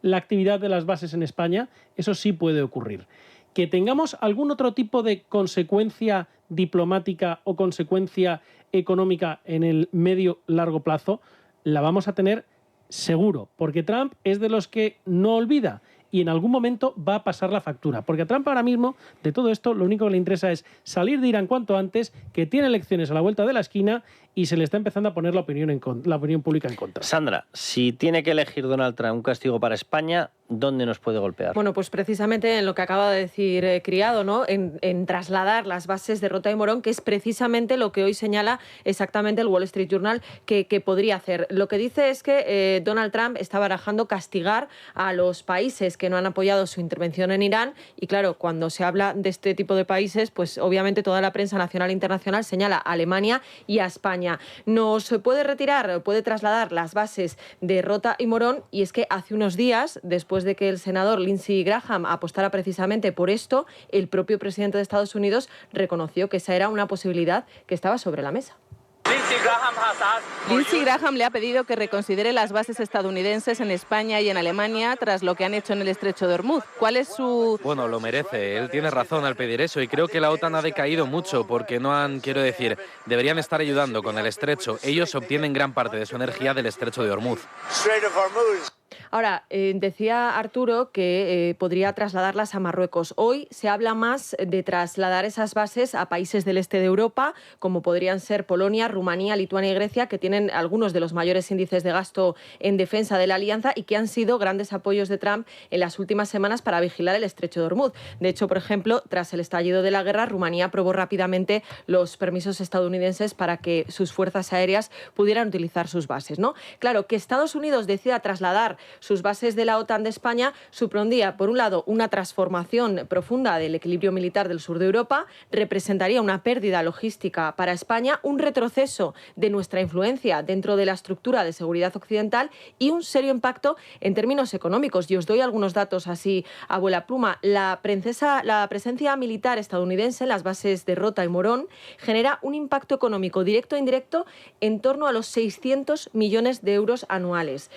la actividad de las bases en España, eso sí puede ocurrir. Que tengamos algún otro tipo de consecuencia diplomática o consecuencia económica en el medio-largo plazo, la vamos a tener seguro, porque Trump es de los que no olvida y en algún momento va a pasar la factura. Porque a Trump ahora mismo, de todo esto, lo único que le interesa es salir de Irán cuanto antes, que tiene elecciones a la vuelta de la esquina y se le está empezando a poner la opinión pública en contra. Sandra, si tiene que elegir Donald Trump un castigo para España, ¿dónde nos puede golpear? Bueno, pues precisamente en lo que acaba de decir Criado, ¿no? En trasladar las bases de Rota y Morón, que es precisamente lo que hoy señala exactamente el Wall Street Journal que podría hacer. Lo que dice es que Donald Trump está barajando castigar a los países que no han apoyado su intervención en Irán y claro, cuando se habla de este tipo de países, pues obviamente toda la prensa nacional e internacional señala a Alemania y a España. Nos puede retirar, puede trasladar las bases de Rota y Morón y es que hace unos días, después de que el senador Lindsey Graham apostara precisamente por esto, el propio presidente de Estados Unidos reconoció que esa era una posibilidad que estaba sobre la mesa. Lindsey Graham le ha pedido que reconsidere las bases estadounidenses en España y en Alemania tras lo que han hecho en el estrecho de Hormuz. ¿Cuál es su...? Bueno, lo merece. Él tiene razón al pedir eso y creo que la OTAN ha decaído mucho porque deberían estar ayudando con el estrecho. Ellos obtienen gran parte de su energía del estrecho de Hormuz. Ahora, decía Arturo que podría trasladarlas a Marruecos. Hoy se habla más de trasladar esas bases a países del este de Europa, como podrían ser Polonia, Rumanía, Lituania y Grecia, que tienen algunos de los mayores índices de gasto en defensa de la alianza y que han sido grandes apoyos de Trump en las últimas semanas para vigilar el estrecho de Hormuz. De hecho, por ejemplo, tras el estallido de la guerra, Rumanía aprobó rápidamente los permisos estadounidenses para que sus fuerzas aéreas pudieran utilizar sus bases, ¿no? Claro, que Estados Unidos decida trasladar sus bases de la OTAN de España supondría, por un lado, una transformación profunda del equilibrio militar del sur de Europa, representaría una pérdida logística para España, un retroceso de nuestra influencia dentro de la estructura de seguridad occidental y un serio impacto en términos económicos. Y os doy algunos datos así a vuela pluma. La presencia militar estadounidense en las bases de Rota y Morón genera un impacto económico directo e indirecto en torno a los 600 millones de euros anuales.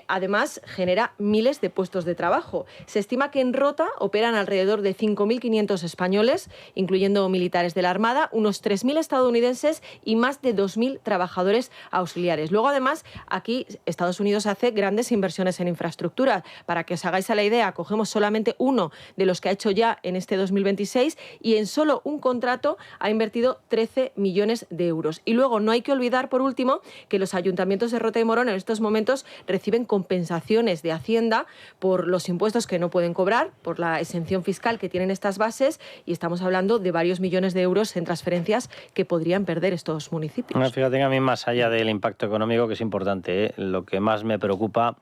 Además, genera miles de puestos de trabajo. Se estima que en Rota operan alrededor de 5.500 españoles, incluyendo militares de la Armada, unos 3.000 estadounidenses y más de 2.000 trabajadores auxiliares. Luego, además, aquí Estados Unidos hace grandes inversiones en infraestructura. Para que os hagáis a la idea, cogemos solamente uno de los que ha hecho ya en este 2026 y en solo un contrato ha invertido 13 millones de euros. Y luego no hay que olvidar, por último, que los ayuntamientos de Rota y Morón en estos momentos reciben compensaciones de Hacienda por los impuestos que no pueden cobrar, por la exención fiscal que tienen estas bases y estamos hablando de varios millones de euros en transferencias que podrían perder estos municipios. No, fíjate que a mí, más allá del impacto económico, que es importante, lo que más me preocupa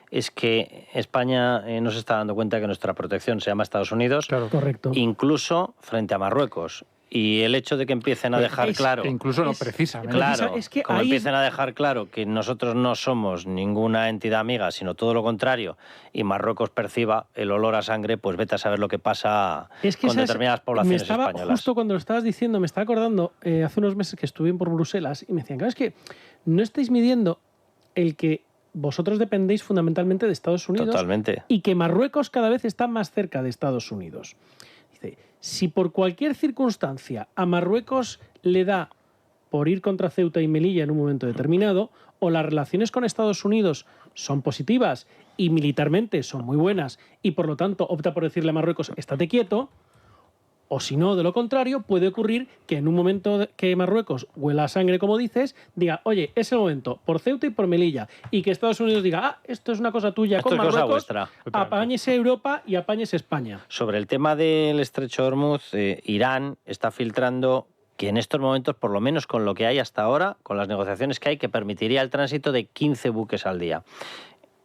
es que España no se está dando cuenta que nuestra protección se llama Estados Unidos, claro, correcto, incluso frente a Marruecos. Y el hecho de que empiecen a dejar claro... Incluso no precisamente. Claro, es que como empiecen a dejar claro que nosotros no somos ninguna entidad amiga, sino todo lo contrario, y Marruecos perciba el olor a sangre, pues vete a saber lo que pasa con determinadas poblaciones españolas. Justo cuando lo estabas diciendo, me estaba acordando, hace unos meses que estuve por Bruselas y me decían, claro, es que no estáis midiendo el que vosotros dependéis fundamentalmente de Estados Unidos. Totalmente. Y que Marruecos cada vez está más cerca de Estados Unidos. Dice, si por cualquier circunstancia a Marruecos le da por ir contra Ceuta y Melilla en un momento determinado, o las relaciones con Estados Unidos son positivas y militarmente son muy buenas y por lo tanto opta por decirle a Marruecos, estate quieto, o si no, de lo contrario, puede ocurrir que en un momento que Marruecos huela a sangre, como dices, diga, oye, es el momento, por Ceuta y por Melilla, y que Estados Unidos diga, esto es una cosa tuya esto con es Marruecos, cosa vuestra. Apáñese Europa y apáñese España. Sobre el tema del estrecho de Hormuz, Irán está filtrando que en estos momentos, por lo menos con lo que hay hasta ahora, con las negociaciones que hay, que permitiría el tránsito de 15 buques al día.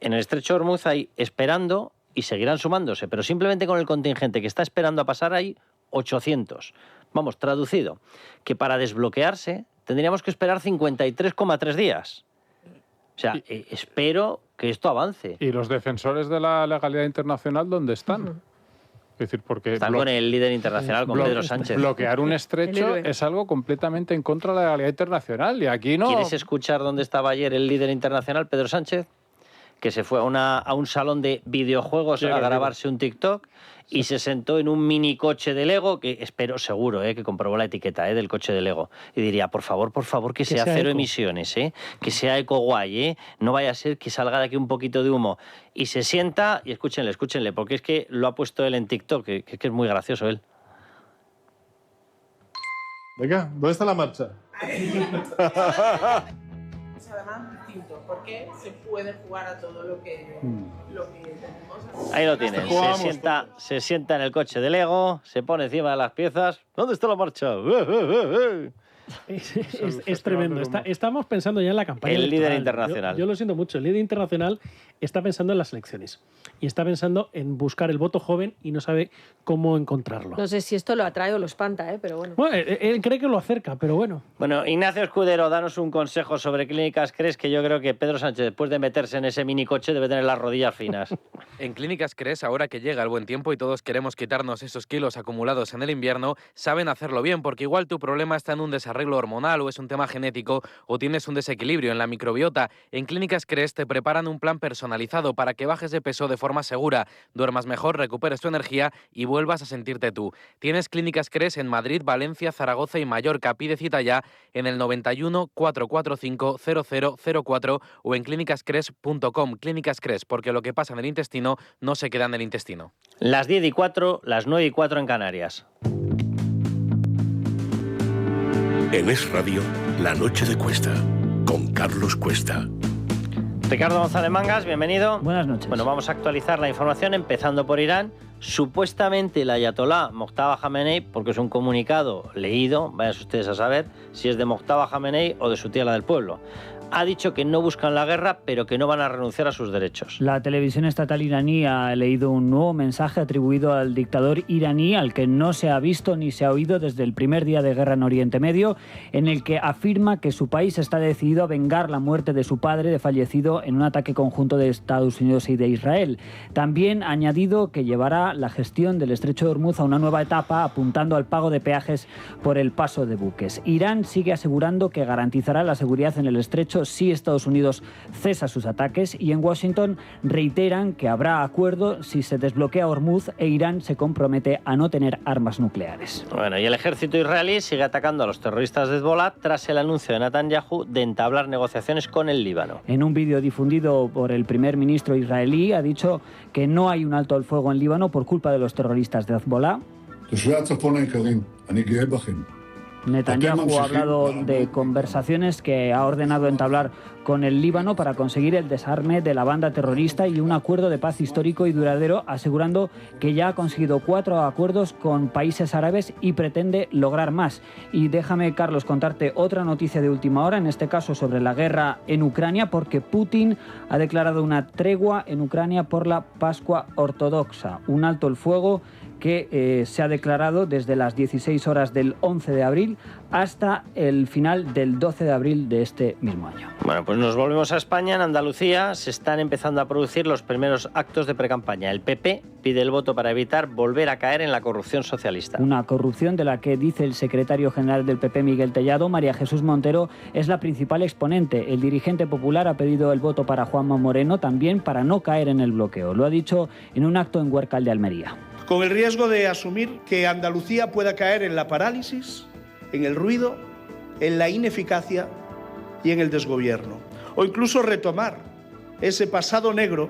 En el estrecho de Hormuz hay esperando, y seguirán sumándose, pero simplemente con el contingente que está esperando a pasar hay 800. Vamos, traducido, que para desbloquearse tendríamos que esperar 53,3 días. O sea, espero que esto avance. ¿Y los defensores de la legalidad internacional dónde están? decir, porque están con el líder internacional, con Pedro Sánchez. Bloquear un estrecho es algo completamente en contra de la legalidad internacional y aquí no... ¿Quieres escuchar dónde estaba ayer el líder internacional, Pedro Sánchez? Que se fue a un salón de videojuegos a grabarse un TikTok y se sentó en un mini coche de Lego, que espero seguro que comprobó la etiqueta del coche de Lego, y diría, por favor, que sea cero emisiones, que sea eco guay, no vaya a ser que salga de aquí un poquito de humo. Y se sienta, y escúchenle, porque es que lo ha puesto él en TikTok, que es muy gracioso él. Venga, ¿dónde está la marcha? Además distinto, porque se puede jugar a todo lo que tenemos. Ahí lo tienen, se sienta en el coche de Lego, se pone encima de las piezas. ¿Dónde está la marcha? Es tremendo. Estamos pensando ya en la campaña el electoral. Líder internacional. Yo lo siento mucho. El líder internacional está pensando en las elecciones y está pensando en buscar el voto joven y no sabe cómo encontrarlo. No sé si esto lo atrae o lo espanta, pero bueno. Bueno, él cree que lo acerca, pero bueno. Bueno, Ignacio Escudero, danos un consejo sobre Clínicas Cres, que yo creo que Pedro Sánchez, después de meterse en ese minicoche, debe tener las rodillas finas. En Clínicas Cres, ahora que llega el buen tiempo y todos queremos quitarnos esos kilos acumulados en el invierno, saben hacerlo bien, porque igual tu problema está en un desarreglo hormonal o es un tema genético o tienes un desequilibrio en la microbiota. En Clínicas Cres te preparan un plan personalizado para que bajes de peso de forma segura, duermas mejor, recuperes tu energía y vuelvas a sentirte tú. Tienes Clínicas Cres en Madrid, Valencia, Zaragoza y Mallorca. Pide cita ya en el 91 445 0004 o en clínicascres.com. Clínicas Cres, porque lo que pasa en el intestino no se queda en el intestino. Las 10:04, las 9:04 en Canarias. En Es Radio, La Noche de Cuesta, con Carlos Cuesta. Ricardo González Mangas, bienvenido. Buenas noches. Bueno, vamos a actualizar la información empezando por Irán. Supuestamente el ayatolá Mojtaba Jamenei, porque es un comunicado leído, vayan ustedes a saber si es de Mojtaba Jamenei o de su tía la del pueblo, ha dicho que no buscan la guerra, pero que no van a renunciar a sus derechos. La televisión estatal iraní ha leído un nuevo mensaje atribuido al dictador iraní, al que no se ha visto ni se ha oído desde el primer día de guerra en Oriente Medio, en el que afirma que su país está decidido a vengar la muerte de su padre, fallecido en un ataque conjunto de Estados Unidos y de Israel. También ha añadido que llevará la gestión del Estrecho de Hormuz a una nueva etapa, apuntando al pago de peajes por el paso de buques. Irán sigue asegurando que garantizará la seguridad en el estrecho si Estados Unidos cesa sus ataques, y en Washington reiteran que habrá acuerdo si se desbloquea Hormuz e Irán se compromete a no tener armas nucleares. Bueno, y el ejército israelí sigue atacando a los terroristas de Hezbollah tras el anuncio de Netanyahu de entablar negociaciones con el Líbano. En un vídeo difundido por el primer ministro israelí ha dicho que no hay un alto al fuego en Líbano por culpa de los terroristas de Hezbollah. Netanyahu ha hablado de conversaciones que ha ordenado entablar con el Líbano para conseguir el desarme de la banda terrorista y un acuerdo de paz histórico y duradero, asegurando que ya ha conseguido 4 acuerdos con países árabes y pretende lograr más. Y déjame, Carlos, contarte otra noticia de última hora, en este caso sobre la guerra en Ucrania, porque Putin ha declarado una tregua en Ucrania por la Pascua Ortodoxa, un alto el fuego que se ha declarado desde las 16 horas del 11 de abril hasta el final del 12 de abril de este mismo año. Bueno, pues nos volvemos a España. En Andalucía se están empezando a producir los primeros actos de precampaña. El PP pide el voto para evitar volver a caer en la corrupción socialista. Una corrupción de la que, dice el secretario general del PP, Miguel Tellado, María Jesús Montero es la principal exponente. El dirigente popular ha pedido el voto para Juanma Moreno también para no caer en el bloqueo. Lo ha dicho en un acto en Huércal de Almería. Con el riesgo de asumir que Andalucía pueda caer en la parálisis, en el ruido, en la ineficacia y en el desgobierno. O incluso retomar ese pasado negro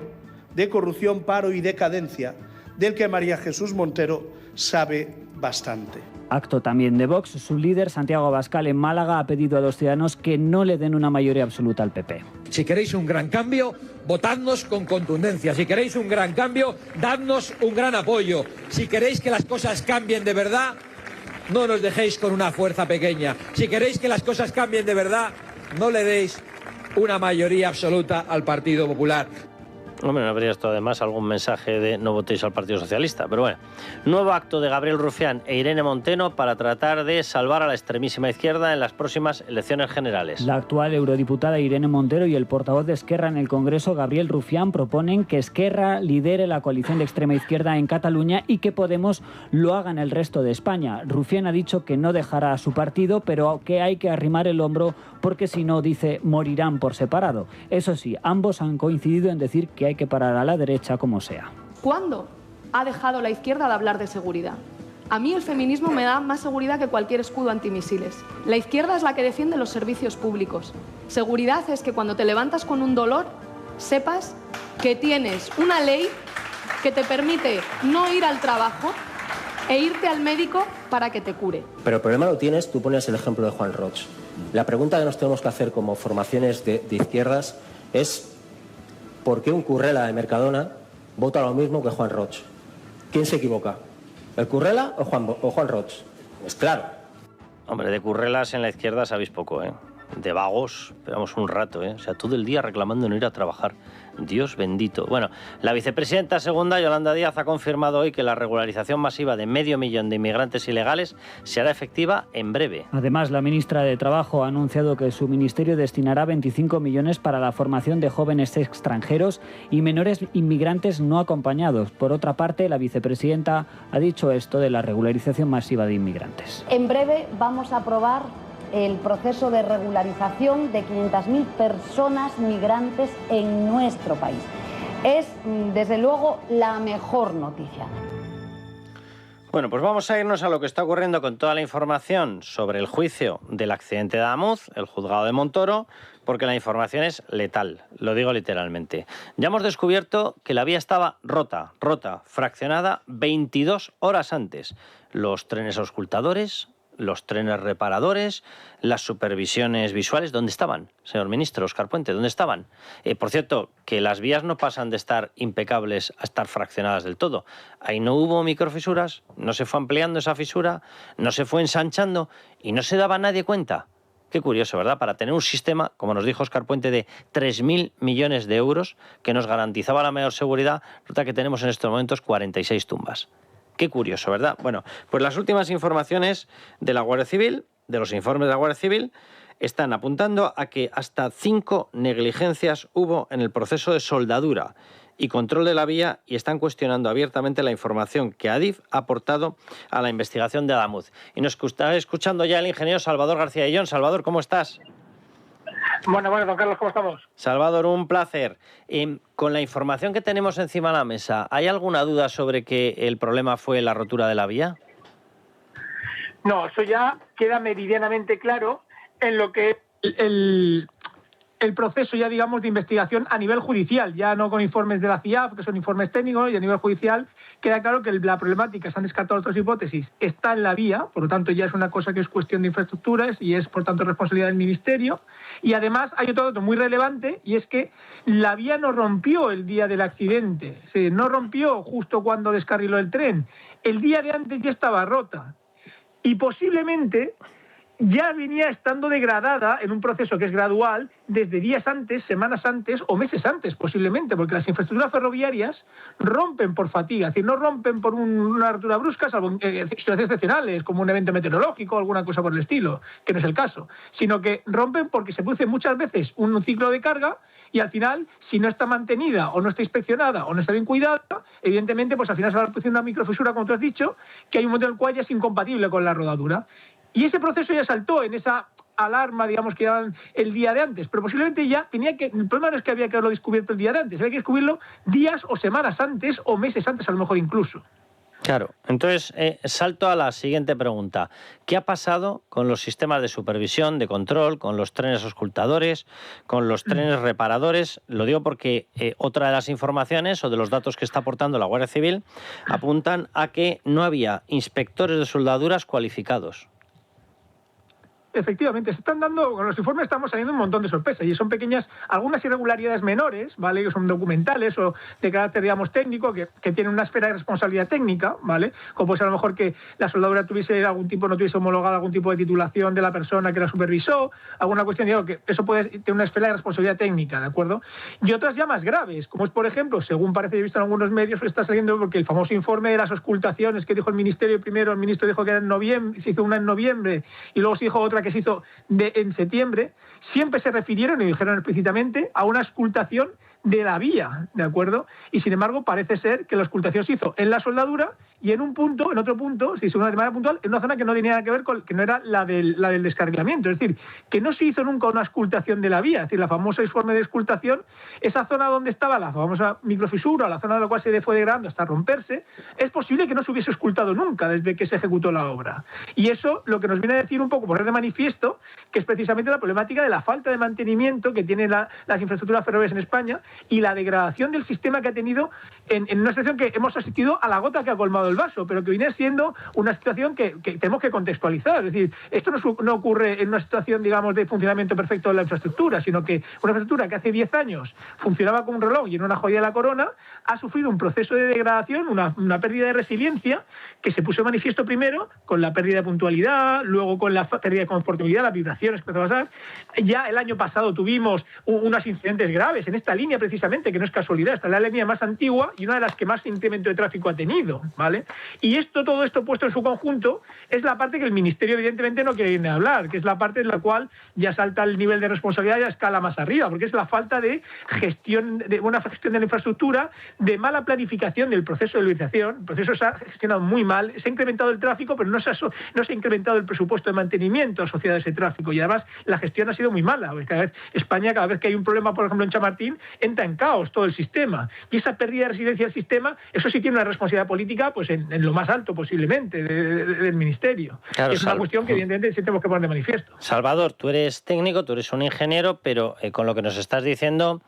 de corrupción, paro y decadencia del que María Jesús Montero sabe bastante. Acto también de Vox. Su líder, Santiago Abascal, en Málaga, ha pedido a los ciudadanos que no le den una mayoría absoluta al PP. Si queréis un gran cambio, votadnos con contundencia. Si queréis un gran cambio, dadnos un gran apoyo. Si queréis que las cosas cambien de verdad, no nos dejéis con una fuerza pequeña. Si queréis que las cosas cambien de verdad, no le deis una mayoría absoluta al Partido Popular. Hombre, no habría esto además algún mensaje de no votéis al Partido Socialista, pero bueno. Nuevo acto de Gabriel Rufián e Irene Montero para tratar de salvar a la extremísima izquierda en las próximas elecciones generales. La actual eurodiputada Irene Montero y el portavoz de Esquerra en el Congreso, Gabriel Rufián, proponen que Esquerra lidere la coalición de extrema izquierda en Cataluña y que Podemos lo haga en el resto de España. Rufián ha dicho que no dejará a su partido, pero que hay que arrimar el hombro porque si no, dice, morirán por separado. Eso sí, ambos han coincidido en decir que hay que parar a la derecha como sea. ¿Cuándo ha dejado la izquierda de hablar de seguridad? A mí el feminismo me da más seguridad que cualquier escudo antimisiles. La izquierda es la que defiende los servicios públicos. Seguridad es que cuando te levantas con un dolor, sepas que tienes una ley que te permite no ir al trabajo e irte al médico para que te cure. Pero el problema lo tienes, tú pones el ejemplo de Juan Roig. La pregunta que nos tenemos que hacer como formaciones de izquierdas es ¿por qué un Currela de Mercadona vota lo mismo que Juan Roig? ¿Quién se equivoca? ¿El Currela o Juan Roig? Es claro. Hombre, de currelas en la izquierda sabéis poco, ¿eh? De vagos, esperamos un rato, ¿eh? O sea, todo el día reclamando no ir a trabajar. Dios bendito. Bueno, la vicepresidenta segunda, Yolanda Díaz, ha confirmado hoy que la regularización masiva de 500.000 de inmigrantes ilegales se hará efectiva en breve. Además, la ministra de Trabajo ha anunciado que su ministerio destinará 25 millones para la formación de jóvenes extranjeros y menores inmigrantes no acompañados. Por otra parte, la vicepresidenta ha dicho esto de la regularización masiva de inmigrantes. En breve vamos a aprobar el proceso de regularización de 500.000 personas migrantes en nuestro país. Es, desde luego, la mejor noticia. Bueno, pues vamos a irnos a lo que está ocurriendo con toda la información sobre el juicio del accidente de Adamuz, el juzgado de Montoro, porque la información es letal, lo digo literalmente. Ya hemos descubierto que la vía estaba rota, fraccionada 22 horas antes. Los trenes auscultadores, los trenes reparadores, las supervisiones visuales, ¿dónde estaban, señor ministro Óscar Puente? ¿Dónde estaban? Por cierto, que las vías no pasan de estar impecables a estar fraccionadas del todo. Ahí no hubo microfisuras, no se fue ampliando esa fisura, no se fue ensanchando y no se daba nadie cuenta. Qué curioso, ¿verdad? Para tener un sistema, como nos dijo Óscar Puente, de 3.000 millones de euros que nos garantizaba la mayor seguridad, resulta que tenemos en estos momentos 46 tumbas. Qué curioso, ¿verdad? Bueno, pues las últimas informaciones de la Guardia Civil, de los informes de la Guardia Civil, están apuntando a que hasta 5 negligencias hubo en el proceso de soldadura y control de la vía y están cuestionando abiertamente la información que Adif ha aportado a la investigación de Adamuz. Y nos está escuchando ya el ingeniero Salvador García Illón. Salvador, ¿cómo estás? Bueno, don Carlos, ¿cómo estamos? Salvador, un placer. Con la información que tenemos encima de la mesa, ¿hay alguna duda sobre que el problema fue la rotura de la vía? No, eso ya queda meridianamente claro en lo que el proceso ya, digamos, de investigación a nivel judicial, ya no con informes de la CIAF, que son informes técnicos, y a nivel judicial queda claro que la problemática, se han descartado otras hipótesis, está en la vía, por lo tanto ya es una cosa que es cuestión de infraestructuras y es, por tanto, responsabilidad del Ministerio. Y además hay otro dato muy relevante, y es que la vía no rompió el día del accidente, no rompió justo cuando descarriló el tren, el día de antes ya estaba rota. Y posiblemente ya venía estando degradada en un proceso que es gradual desde días antes, semanas antes o meses antes posiblemente, porque las infraestructuras ferroviarias rompen por fatiga, es decir, no rompen por una rotura brusca, salvo en situaciones excepcionales, como un evento meteorológico o alguna cosa por el estilo, que no es el caso, sino que rompen porque se produce muchas veces un ciclo de carga y al final, si no está mantenida o no está inspeccionada o no está bien cuidada, evidentemente, pues al final se va a producir una microfisura, como tú has dicho, que hay un momento en el cual ya es incompatible con la rodadura. Y ese proceso ya saltó en esa alarma, digamos, que daban el día de antes, pero posiblemente ya tenía que... El problema no es que había que haberlo descubierto el día de antes, había que descubrirlo días o semanas antes o meses antes, a lo mejor incluso. Claro, entonces salto a la siguiente pregunta. ¿Qué ha pasado con los sistemas de supervisión, de control, con los trenes auscultadores, con los trenes reparadores? Lo digo porque otra de las informaciones o de los datos que está aportando la Guardia Civil apuntan a que no había inspectores de soldaduras cualificados. Efectivamente, se están dando, con los informes estamos saliendo un montón de sorpresas y son pequeñas, algunas irregularidades menores, ¿vale? Que son documentales o de carácter, digamos, técnico, que tienen una esfera de responsabilidad técnica, ¿vale? Como puede ser a lo mejor que la soldadura no tuviese homologada algún tipo de titulación de la persona que la supervisó, alguna cuestión, digo, que eso puede tener una esfera de responsabilidad técnica, ¿de acuerdo? Y otras ya más graves, como es, por ejemplo, según parece he visto en algunos medios, está saliendo porque el famoso informe de las auscultaciones que dijo el Ministerio primero, el ministro dijo que era en noviembre, se hizo una en noviembre y luego se dijo otra que se hizo en septiembre, siempre se refirieron y dijeron explícitamente a una auscultación de la vía, ¿de acuerdo? Y sin embargo parece ser que la auscultación se hizo en la soldadura y en otro punto, se hizo de manera puntual, en una zona que no tenía nada que ver con, que no era la del descarrilamiento, es decir, que no se hizo nunca una auscultación de la vía, es decir, la famosa informe de auscultación, esa zona donde estaba la famosa microfisura, la zona de la cual se fue degradando hasta romperse, es posible que no se hubiese auscultado nunca desde que se ejecutó la obra. Y eso lo que nos viene a decir un poco, poner de manifiesto, que es precisamente la problemática de la falta de mantenimiento que tienen las infraestructuras ferroviarias en España y la degradación del sistema que ha tenido en una situación que hemos asistido a la gota que ha colmado el vaso, pero que viene siendo una situación que tenemos que contextualizar. Es decir, esto no ocurre en una situación, digamos, de funcionamiento perfecto de la infraestructura, sino que una infraestructura que hace 10 años funcionaba como un reloj y en una joya de la corona, ha sufrido un proceso de degradación, una pérdida de resiliencia, que se puso de manifiesto primero con la pérdida de puntualidad, luego con la pérdida de confortabilidad, las vibraciones que empezó a pasar. Ya el año pasado tuvimos unos incidentes graves en esta línea precisamente, que no es casualidad, esta es la línea más antigua y una de las que más incremento de tráfico ha tenido, ¿vale? Y todo esto puesto en su conjunto es la parte que el Ministerio evidentemente no quiere hablar, que es la parte en la cual ya salta el nivel de responsabilidad y a escala más arriba, porque es la falta de gestión, de buena gestión de la infraestructura, de mala planificación del proceso de utilización. El proceso se ha gestionado muy mal, se ha incrementado el tráfico, pero no se ha incrementado el presupuesto de mantenimiento asociado a ese tráfico, y además la gestión ha sido muy mala. España, cada vez que hay un problema, por ejemplo en Chamartín, entra en caos todo el sistema, y esa pérdida de resiliencia del sistema, eso sí tiene una responsabilidad política pues en lo más alto posiblemente del Ministerio. Claro, es una cuestión que evidentemente sí tenemos que poner de manifiesto. Salvador, tú eres técnico, tú eres un ingeniero, pero con lo que nos estás diciendo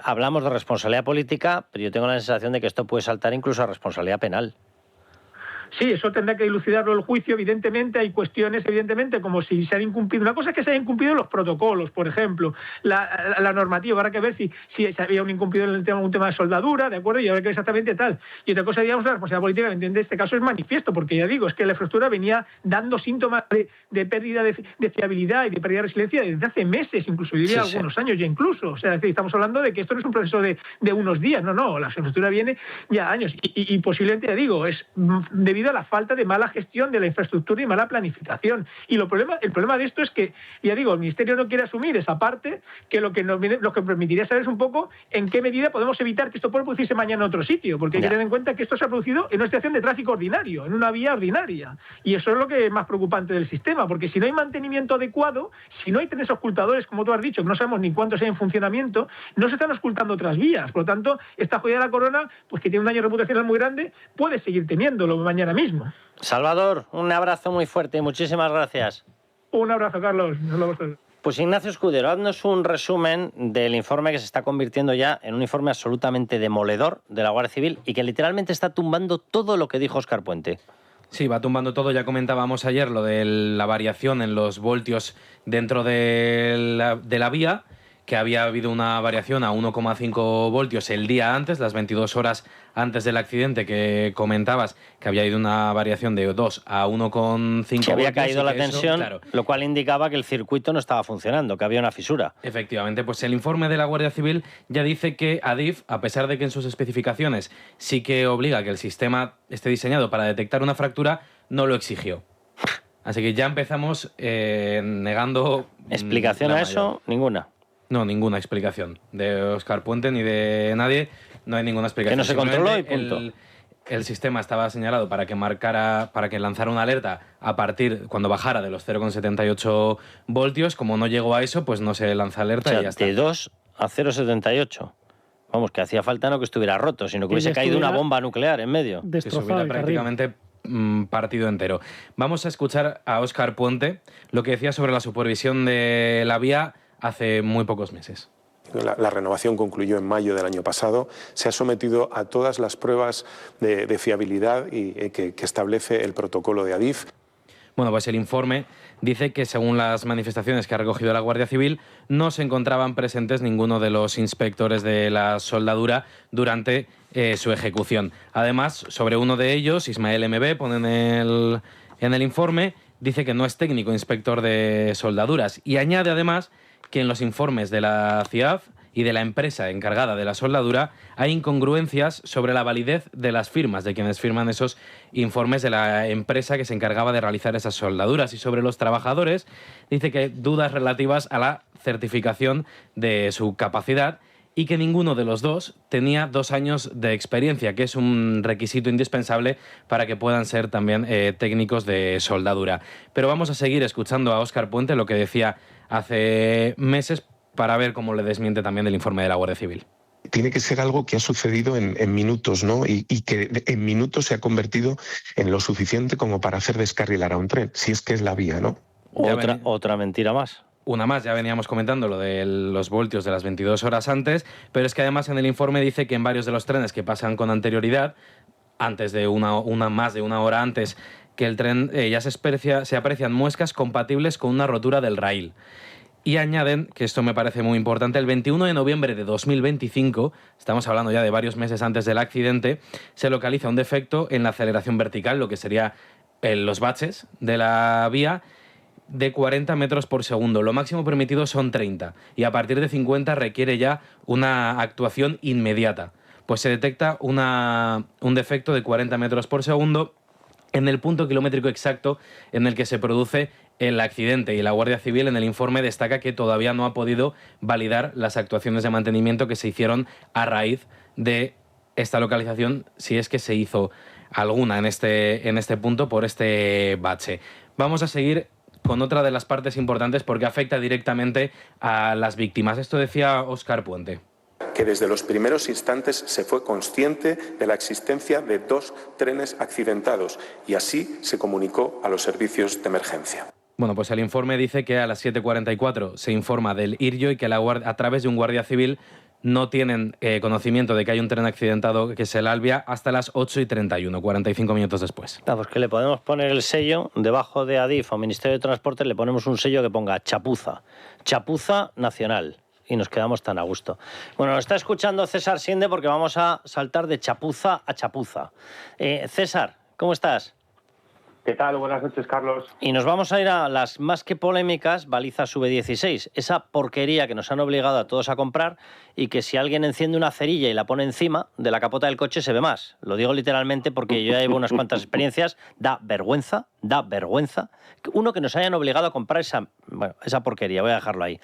hablamos de responsabilidad política, pero yo tengo la sensación de que esto puede saltar incluso a responsabilidad penal. Sí, eso tendrá que dilucidarlo el juicio. Evidentemente hay cuestiones, como si se han incumplido. Una cosa es que se hayan incumplido los protocolos, por ejemplo, la normativa. Habrá que ver si había un incumplido en un tema de soldadura, ¿de acuerdo? Y habrá que ver exactamente tal. Y otra cosa, digamos, la responsabilidad política, en este caso es manifiesto, porque ya digo, es que la infraestructura venía dando síntomas de pérdida de fiabilidad y de pérdida de resiliencia desde hace meses, incluso diría algunos años ya incluso. O sea, estamos hablando de que esto no es un proceso de unos días, no, la infraestructura viene ya años. Y posiblemente, ya digo, es debido a la falta de mala gestión de la infraestructura y mala planificación. Y el problema de esto es que, ya digo, el Ministerio no quiere asumir esa parte, que lo que permitiría saber es un poco en qué medida podemos evitar que esto pueda producirse mañana en otro sitio, porque hay que tener en cuenta que esto se ha producido en una situación de tráfico ordinario, en una vía ordinaria. Y eso es lo que es más preocupante del sistema, porque si no hay mantenimiento adecuado, si no hay trenes ocultadores, como tú has dicho, que no sabemos ni cuántos hay en funcionamiento, no se están ocultando otras vías. Por lo tanto, esta joya de la corona, pues que tiene un daño reputacional muy grande, puede seguir teniéndolo mañana mismo. Salvador, un abrazo muy fuerte y muchísimas gracias. Un abrazo, Carlos. Pues Ignacio Escudero, haznos un resumen del informe que se está convirtiendo ya en un informe absolutamente demoledor de la Guardia Civil y que literalmente está tumbando todo lo que dijo Óscar Puente. Sí, va tumbando todo. Ya comentábamos ayer lo de la variación en los voltios dentro de la vía, que había habido una variación a 1,5 voltios el día antes, las 22 horas antes del accidente que comentabas, que había habido una variación de 2 a 1,5 voltios. Había caído la tensión, claro, lo cual indicaba que el circuito no estaba funcionando, que había una fisura. Efectivamente, pues el informe de la Guardia Civil ya dice que Adif, a pesar de que en sus especificaciones sí que obliga a que el sistema esté diseñado para detectar una fractura, no lo exigió. Así que ya empezamos negando... ¿Explicación a eso? Ninguna. No, ninguna explicación. De Óscar Puente ni de nadie no hay ninguna explicación. Que no se controló y punto. El sistema estaba señalado para que lanzara una alerta a partir, cuando bajara de los 0,78 voltios. Como no llegó a eso, pues no se lanza alerta, o sea, y ya está. De 2 a 0,78. Vamos, que hacía falta no que estuviera roto, sino que hubiese caído una bomba nuclear en medio. Que se hubiera prácticamente partido entero. Vamos a escuchar a Óscar Puente lo que decía sobre la supervisión de la vía hace muy pocos meses. La renovación concluyó en mayo del año pasado. Se ha sometido a todas las pruebas de fiabilidad que establece el protocolo de Adif. Bueno, pues el informe dice que según las manifestaciones que ha recogido la Guardia Civil, no se encontraban presentes ninguno de los inspectores de la soldadura durante su ejecución. Además, sobre uno de ellos, Ismael MB, pone en el informe, dice que no es técnico inspector de soldaduras y añade además que en los informes de la CIAF y de la empresa encargada de la soldadura hay incongruencias sobre la validez de las firmas, de quienes firman esos informes de la empresa que se encargaba de realizar esas soldaduras. Y sobre los trabajadores dice que hay dudas relativas a la certificación de su capacidad y que ninguno de los dos tenía 2 años de experiencia, que es un requisito indispensable para que puedan ser también técnicos de soldadura. Pero vamos a seguir escuchando a Óscar Puente, lo que decía hace meses, para ver cómo le desmiente también el informe de la Guardia Civil. Tiene que ser algo que ha sucedido en minutos, ¿no? Y que en minutos se ha convertido en lo suficiente como para hacer descarrilar a un tren, si es que es la vía, ¿no? Otra mentira más. Una más, ya veníamos comentando lo de los voltios de las 22 horas antes, pero es que además en el informe dice que en varios de los trenes que pasan con anterioridad, antes de más de una hora antes que el tren, ya se aprecian muescas compatibles con una rotura del raíl. Y añaden, que esto me parece muy importante, el 21 de noviembre de 2025, estamos hablando ya de varios meses antes del accidente, se localiza un defecto en la aceleración vertical, lo que sería los baches de la vía, de 40 metros por segundo. Lo máximo permitido son 30 y a partir de 50 requiere ya una actuación inmediata. Pues se detecta un defecto de 40 metros por segundo en el punto kilométrico exacto en el que se produce el accidente, y la Guardia Civil en el informe destaca que todavía no ha podido validar las actuaciones de mantenimiento que se hicieron a raíz de esta localización, si es que se hizo alguna en este punto por este bache. Vamos a seguir con otra de las partes importantes porque afecta directamente a las víctimas. Esto decía Óscar Puente. Que desde los primeros instantes se fue consciente de la existencia de 2 trenes accidentados y así se comunicó a los servicios de emergencia. Bueno, pues el informe dice que a las 7:44 se informa del IRIO y que a través de un guardia civil no tienen conocimiento de que hay un tren accidentado, que es el Albia, hasta las 8:31, 45 minutos después. Pues que le podemos poner el sello debajo de Adif o Ministerio de Transporte, le ponemos un sello que ponga chapuza, chapuza nacional. Y nos quedamos tan a gusto. Bueno, nos está escuchando César Siende porque vamos a saltar de chapuza a chapuza. César, ¿cómo estás? ¿Qué tal? Buenas noches, Carlos. Y nos vamos a ir a las más que polémicas balizas V16. Esa porquería que nos han obligado a todos a comprar y que si alguien enciende una cerilla y la pone encima de la capota del coche se ve más. Lo digo literalmente porque yo ya llevo unas cuantas experiencias. Da vergüenza. Uno, que nos hayan obligado a comprar esa porquería. Voy a dejarlo ahí.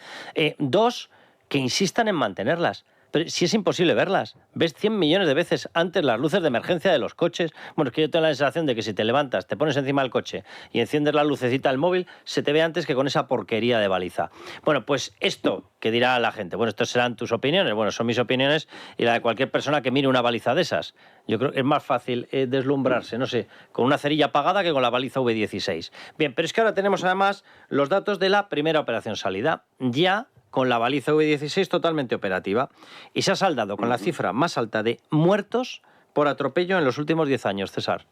2, que insistan en mantenerlas. Pero si es imposible verlas. Ves 100 millones de veces antes las luces de emergencia de los coches. Bueno, es que yo tengo la sensación de que si te levantas, te pones encima del coche y enciendes la lucecita del móvil, se te ve antes que con esa porquería de baliza. Bueno, pues esto que dirá la gente. Bueno, estas serán tus opiniones. Bueno, son mis opiniones y la de cualquier persona que mire una baliza de esas. Yo creo que es más fácil deslumbrarse, no sé, con una cerilla apagada que con la baliza V16. Bien, pero es que ahora tenemos además los datos de la primera operación salida. Ya con la baliza V16 totalmente operativa. Y se ha saldado con la cifra más alta de muertos por atropello en los últimos 10 años, César.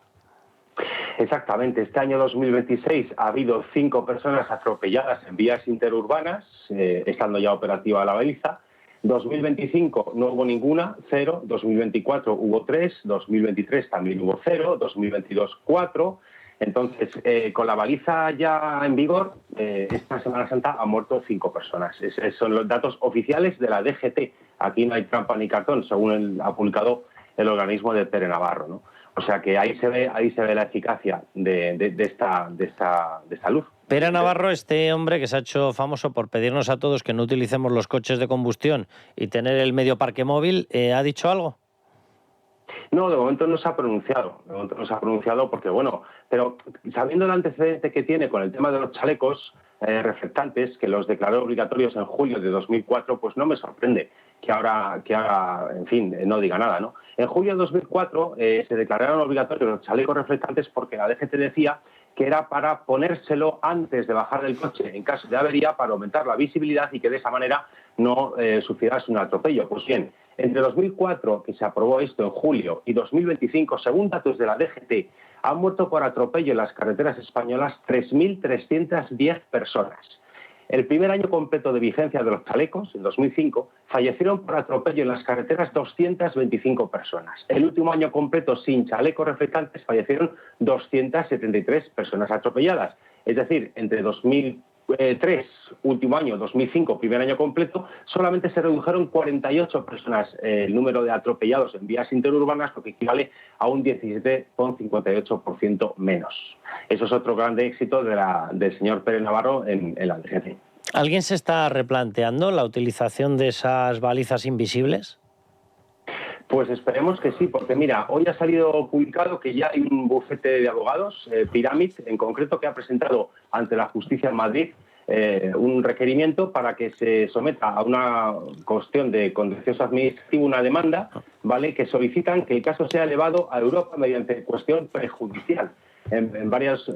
Exactamente. Este año 2026 ha habido 5 personas atropelladas en vías interurbanas, estando ya operativa la baliza. 2025 no hubo ninguna, 0. 2024 hubo 3. 2023 también hubo 0. 2022, 4. Entonces, con la baliza ya en vigor, esta Semana Santa han muerto 5 personas. Esos son los datos oficiales de la DGT. Aquí no hay trampa ni cartón, según ha publicado el organismo de Pere Navarro, ¿no? O sea que ahí se ve la eficacia de esta luz. Pere Navarro, este hombre que se ha hecho famoso por pedirnos a todos que no utilicemos los coches de combustión y tener el medio parque móvil, ¿ha dicho algo? No, de momento no se ha pronunciado. Porque, bueno, pero sabiendo el antecedente que tiene con el tema de los chalecos reflectantes, que los declaró obligatorios en julio de 2004, pues no me sorprende que ahora, en fin, no diga nada, ¿no? En julio de 2004 se declararon obligatorios los chalecos reflectantes porque la DGT decía que era para ponérselo antes de bajar del coche en caso de avería para aumentar la visibilidad y que de esa manera no sufrieras un atropello. Pues bien, entre 2004, que se aprobó esto en julio, y 2025, según datos de la DGT, Han muerto por atropello en las carreteras españolas 3.310 personas. El primer año completo de vigencia de los chalecos, en 2005, fallecieron por atropello en las carreteras 225 personas. El último año completo sin chalecos reflectantes fallecieron 273 personas atropelladas. Es decir, entre 2003, último año, 2005, primer año completo, solamente se redujeron 48 personas el número de atropellados en vías interurbanas, lo que equivale a un 17,58% menos. Eso es otro grande éxito del señor Pérez Navarro en la DGT. ¿Alguien se está replanteando la utilización de esas balizas invisibles? Pues esperemos que sí, porque mira, hoy ha salido publicado que ya hay un bufete de abogados, Pyramid, en concreto, que ha presentado ante la justicia en Madrid un requerimiento para que se someta a una cuestión de contencioso administrativo, una demanda, ¿vale?, que solicitan que el caso sea elevado a Europa mediante cuestión prejudicial,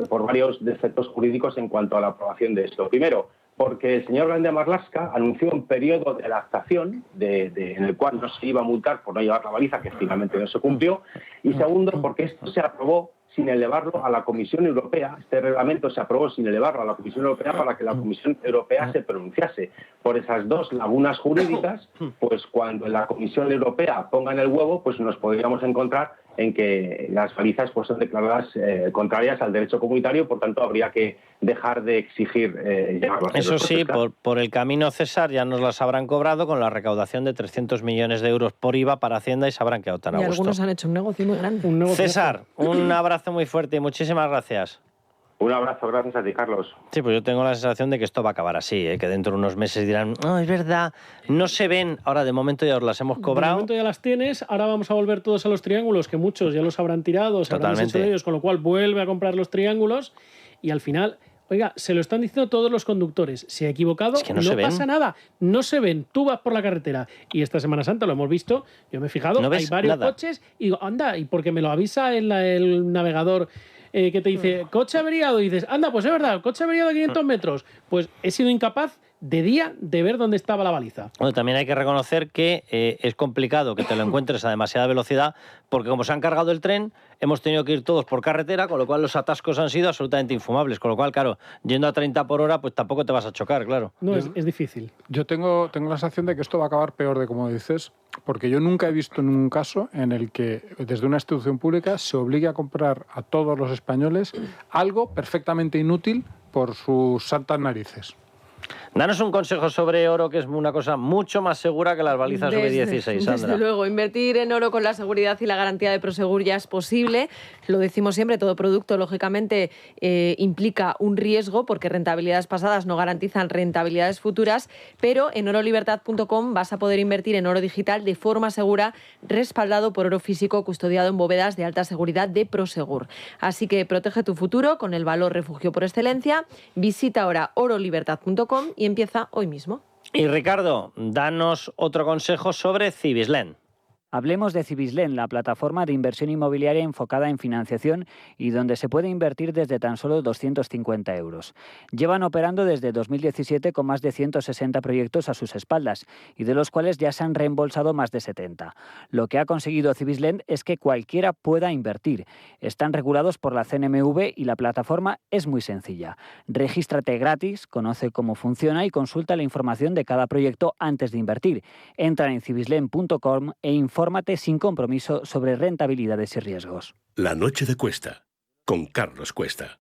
por varios defectos jurídicos en cuanto a la aprobación de esto. Primero, porque el señor Grande Marlaska anunció un periodo de adaptación en el cual no se iba a multar por no llevar la baliza, que finalmente no se cumplió. Y segundo, porque esto se aprobó sin elevarlo a la Comisión Europea. Este reglamento se aprobó sin elevarlo a la Comisión Europea para que la Comisión Europea se pronunciase. Por esas dos lagunas jurídicas, pues cuando la Comisión Europea ponga en el huevo, pues nos podríamos encontrar en que las balizas pues son declaradas contrarias al derecho comunitario, por tanto habría que dejar de exigir llevarlas. Eso sí, por el camino, César, ya nos las habrán cobrado con la recaudación de 300 millones de euros por IVA para Hacienda y sabrán que tan a gusto. Y algunos han hecho un negocio muy grande. César, un abrazo muy fuerte y muchísimas gracias. Un abrazo, gracias a ti, Carlos. Sí, pues yo tengo la sensación de que esto va a acabar así, que dentro de unos meses dirán, no, es verdad, no se ven, ahora de momento ya os las hemos cobrado. De momento ya las tienes, ahora vamos a volver todos a los triángulos, que muchos ya los habrán tirado, se habrán deshecho de ellos, con lo cual vuelve a comprar los triángulos y al final, oiga, se lo están diciendo todos los conductores, se ha equivocado, es que no pasa nada, no se ven, tú vas por la carretera y esta Semana Santa lo hemos visto, yo me he fijado, hay varios coches y digo, anda, y porque me lo avisa el navegador que te dice, coche averiado, y dices, anda, pues es verdad, coche averiado a 500 metros. Pues he sido incapaz de día de ver dónde estaba la baliza. Bueno, también hay que reconocer que es complicado que te lo encuentres a demasiada velocidad, porque como se han cargado el tren, hemos tenido que ir todos por carretera, con lo cual los atascos han sido absolutamente infumables, con lo cual, claro, yendo a 30 por hora, pues tampoco te vas a chocar, claro. No, es difícil. Yo tengo la sensación de que esto va a acabar peor de como dices, porque yo nunca he visto un caso en el que desde una institución pública se obligue a comprar a todos los españoles algo perfectamente inútil por sus santas narices. Danos un consejo sobre oro, que es una cosa mucho más segura que las balizas V16, Sandra. Desde luego, invertir en oro con la seguridad y la garantía de Prosegur ya es posible. Lo decimos siempre, todo producto, lógicamente, implica un riesgo, porque rentabilidades pasadas no garantizan rentabilidades futuras, pero en orolibertad.com vas a poder invertir en oro digital de forma segura, respaldado por oro físico custodiado en bóvedas de alta seguridad de Prosegur. Así que protege tu futuro con el valor refugio por excelencia. Visita ahora orolibertad.com y empieza hoy mismo. Y Ricardo, danos otro consejo sobre Cibislen. Hablemos de Cibislen, la plataforma de inversión inmobiliaria enfocada en financiación y donde se puede invertir desde tan solo 250 euros. Llevan operando desde 2017 con más de 160 proyectos a sus espaldas y de los cuales ya se han reembolsado más de 70. Lo que ha conseguido Cibislen es que cualquiera pueda invertir. Están regulados por la CNMV y la plataforma es muy sencilla. Regístrate gratis, conoce cómo funciona y consulta la información de cada proyecto antes de invertir. Entra en cibislen.com e infórmate sin compromiso sobre rentabilidades y riesgos. La noche de Cuesta, con Carlos Cuesta.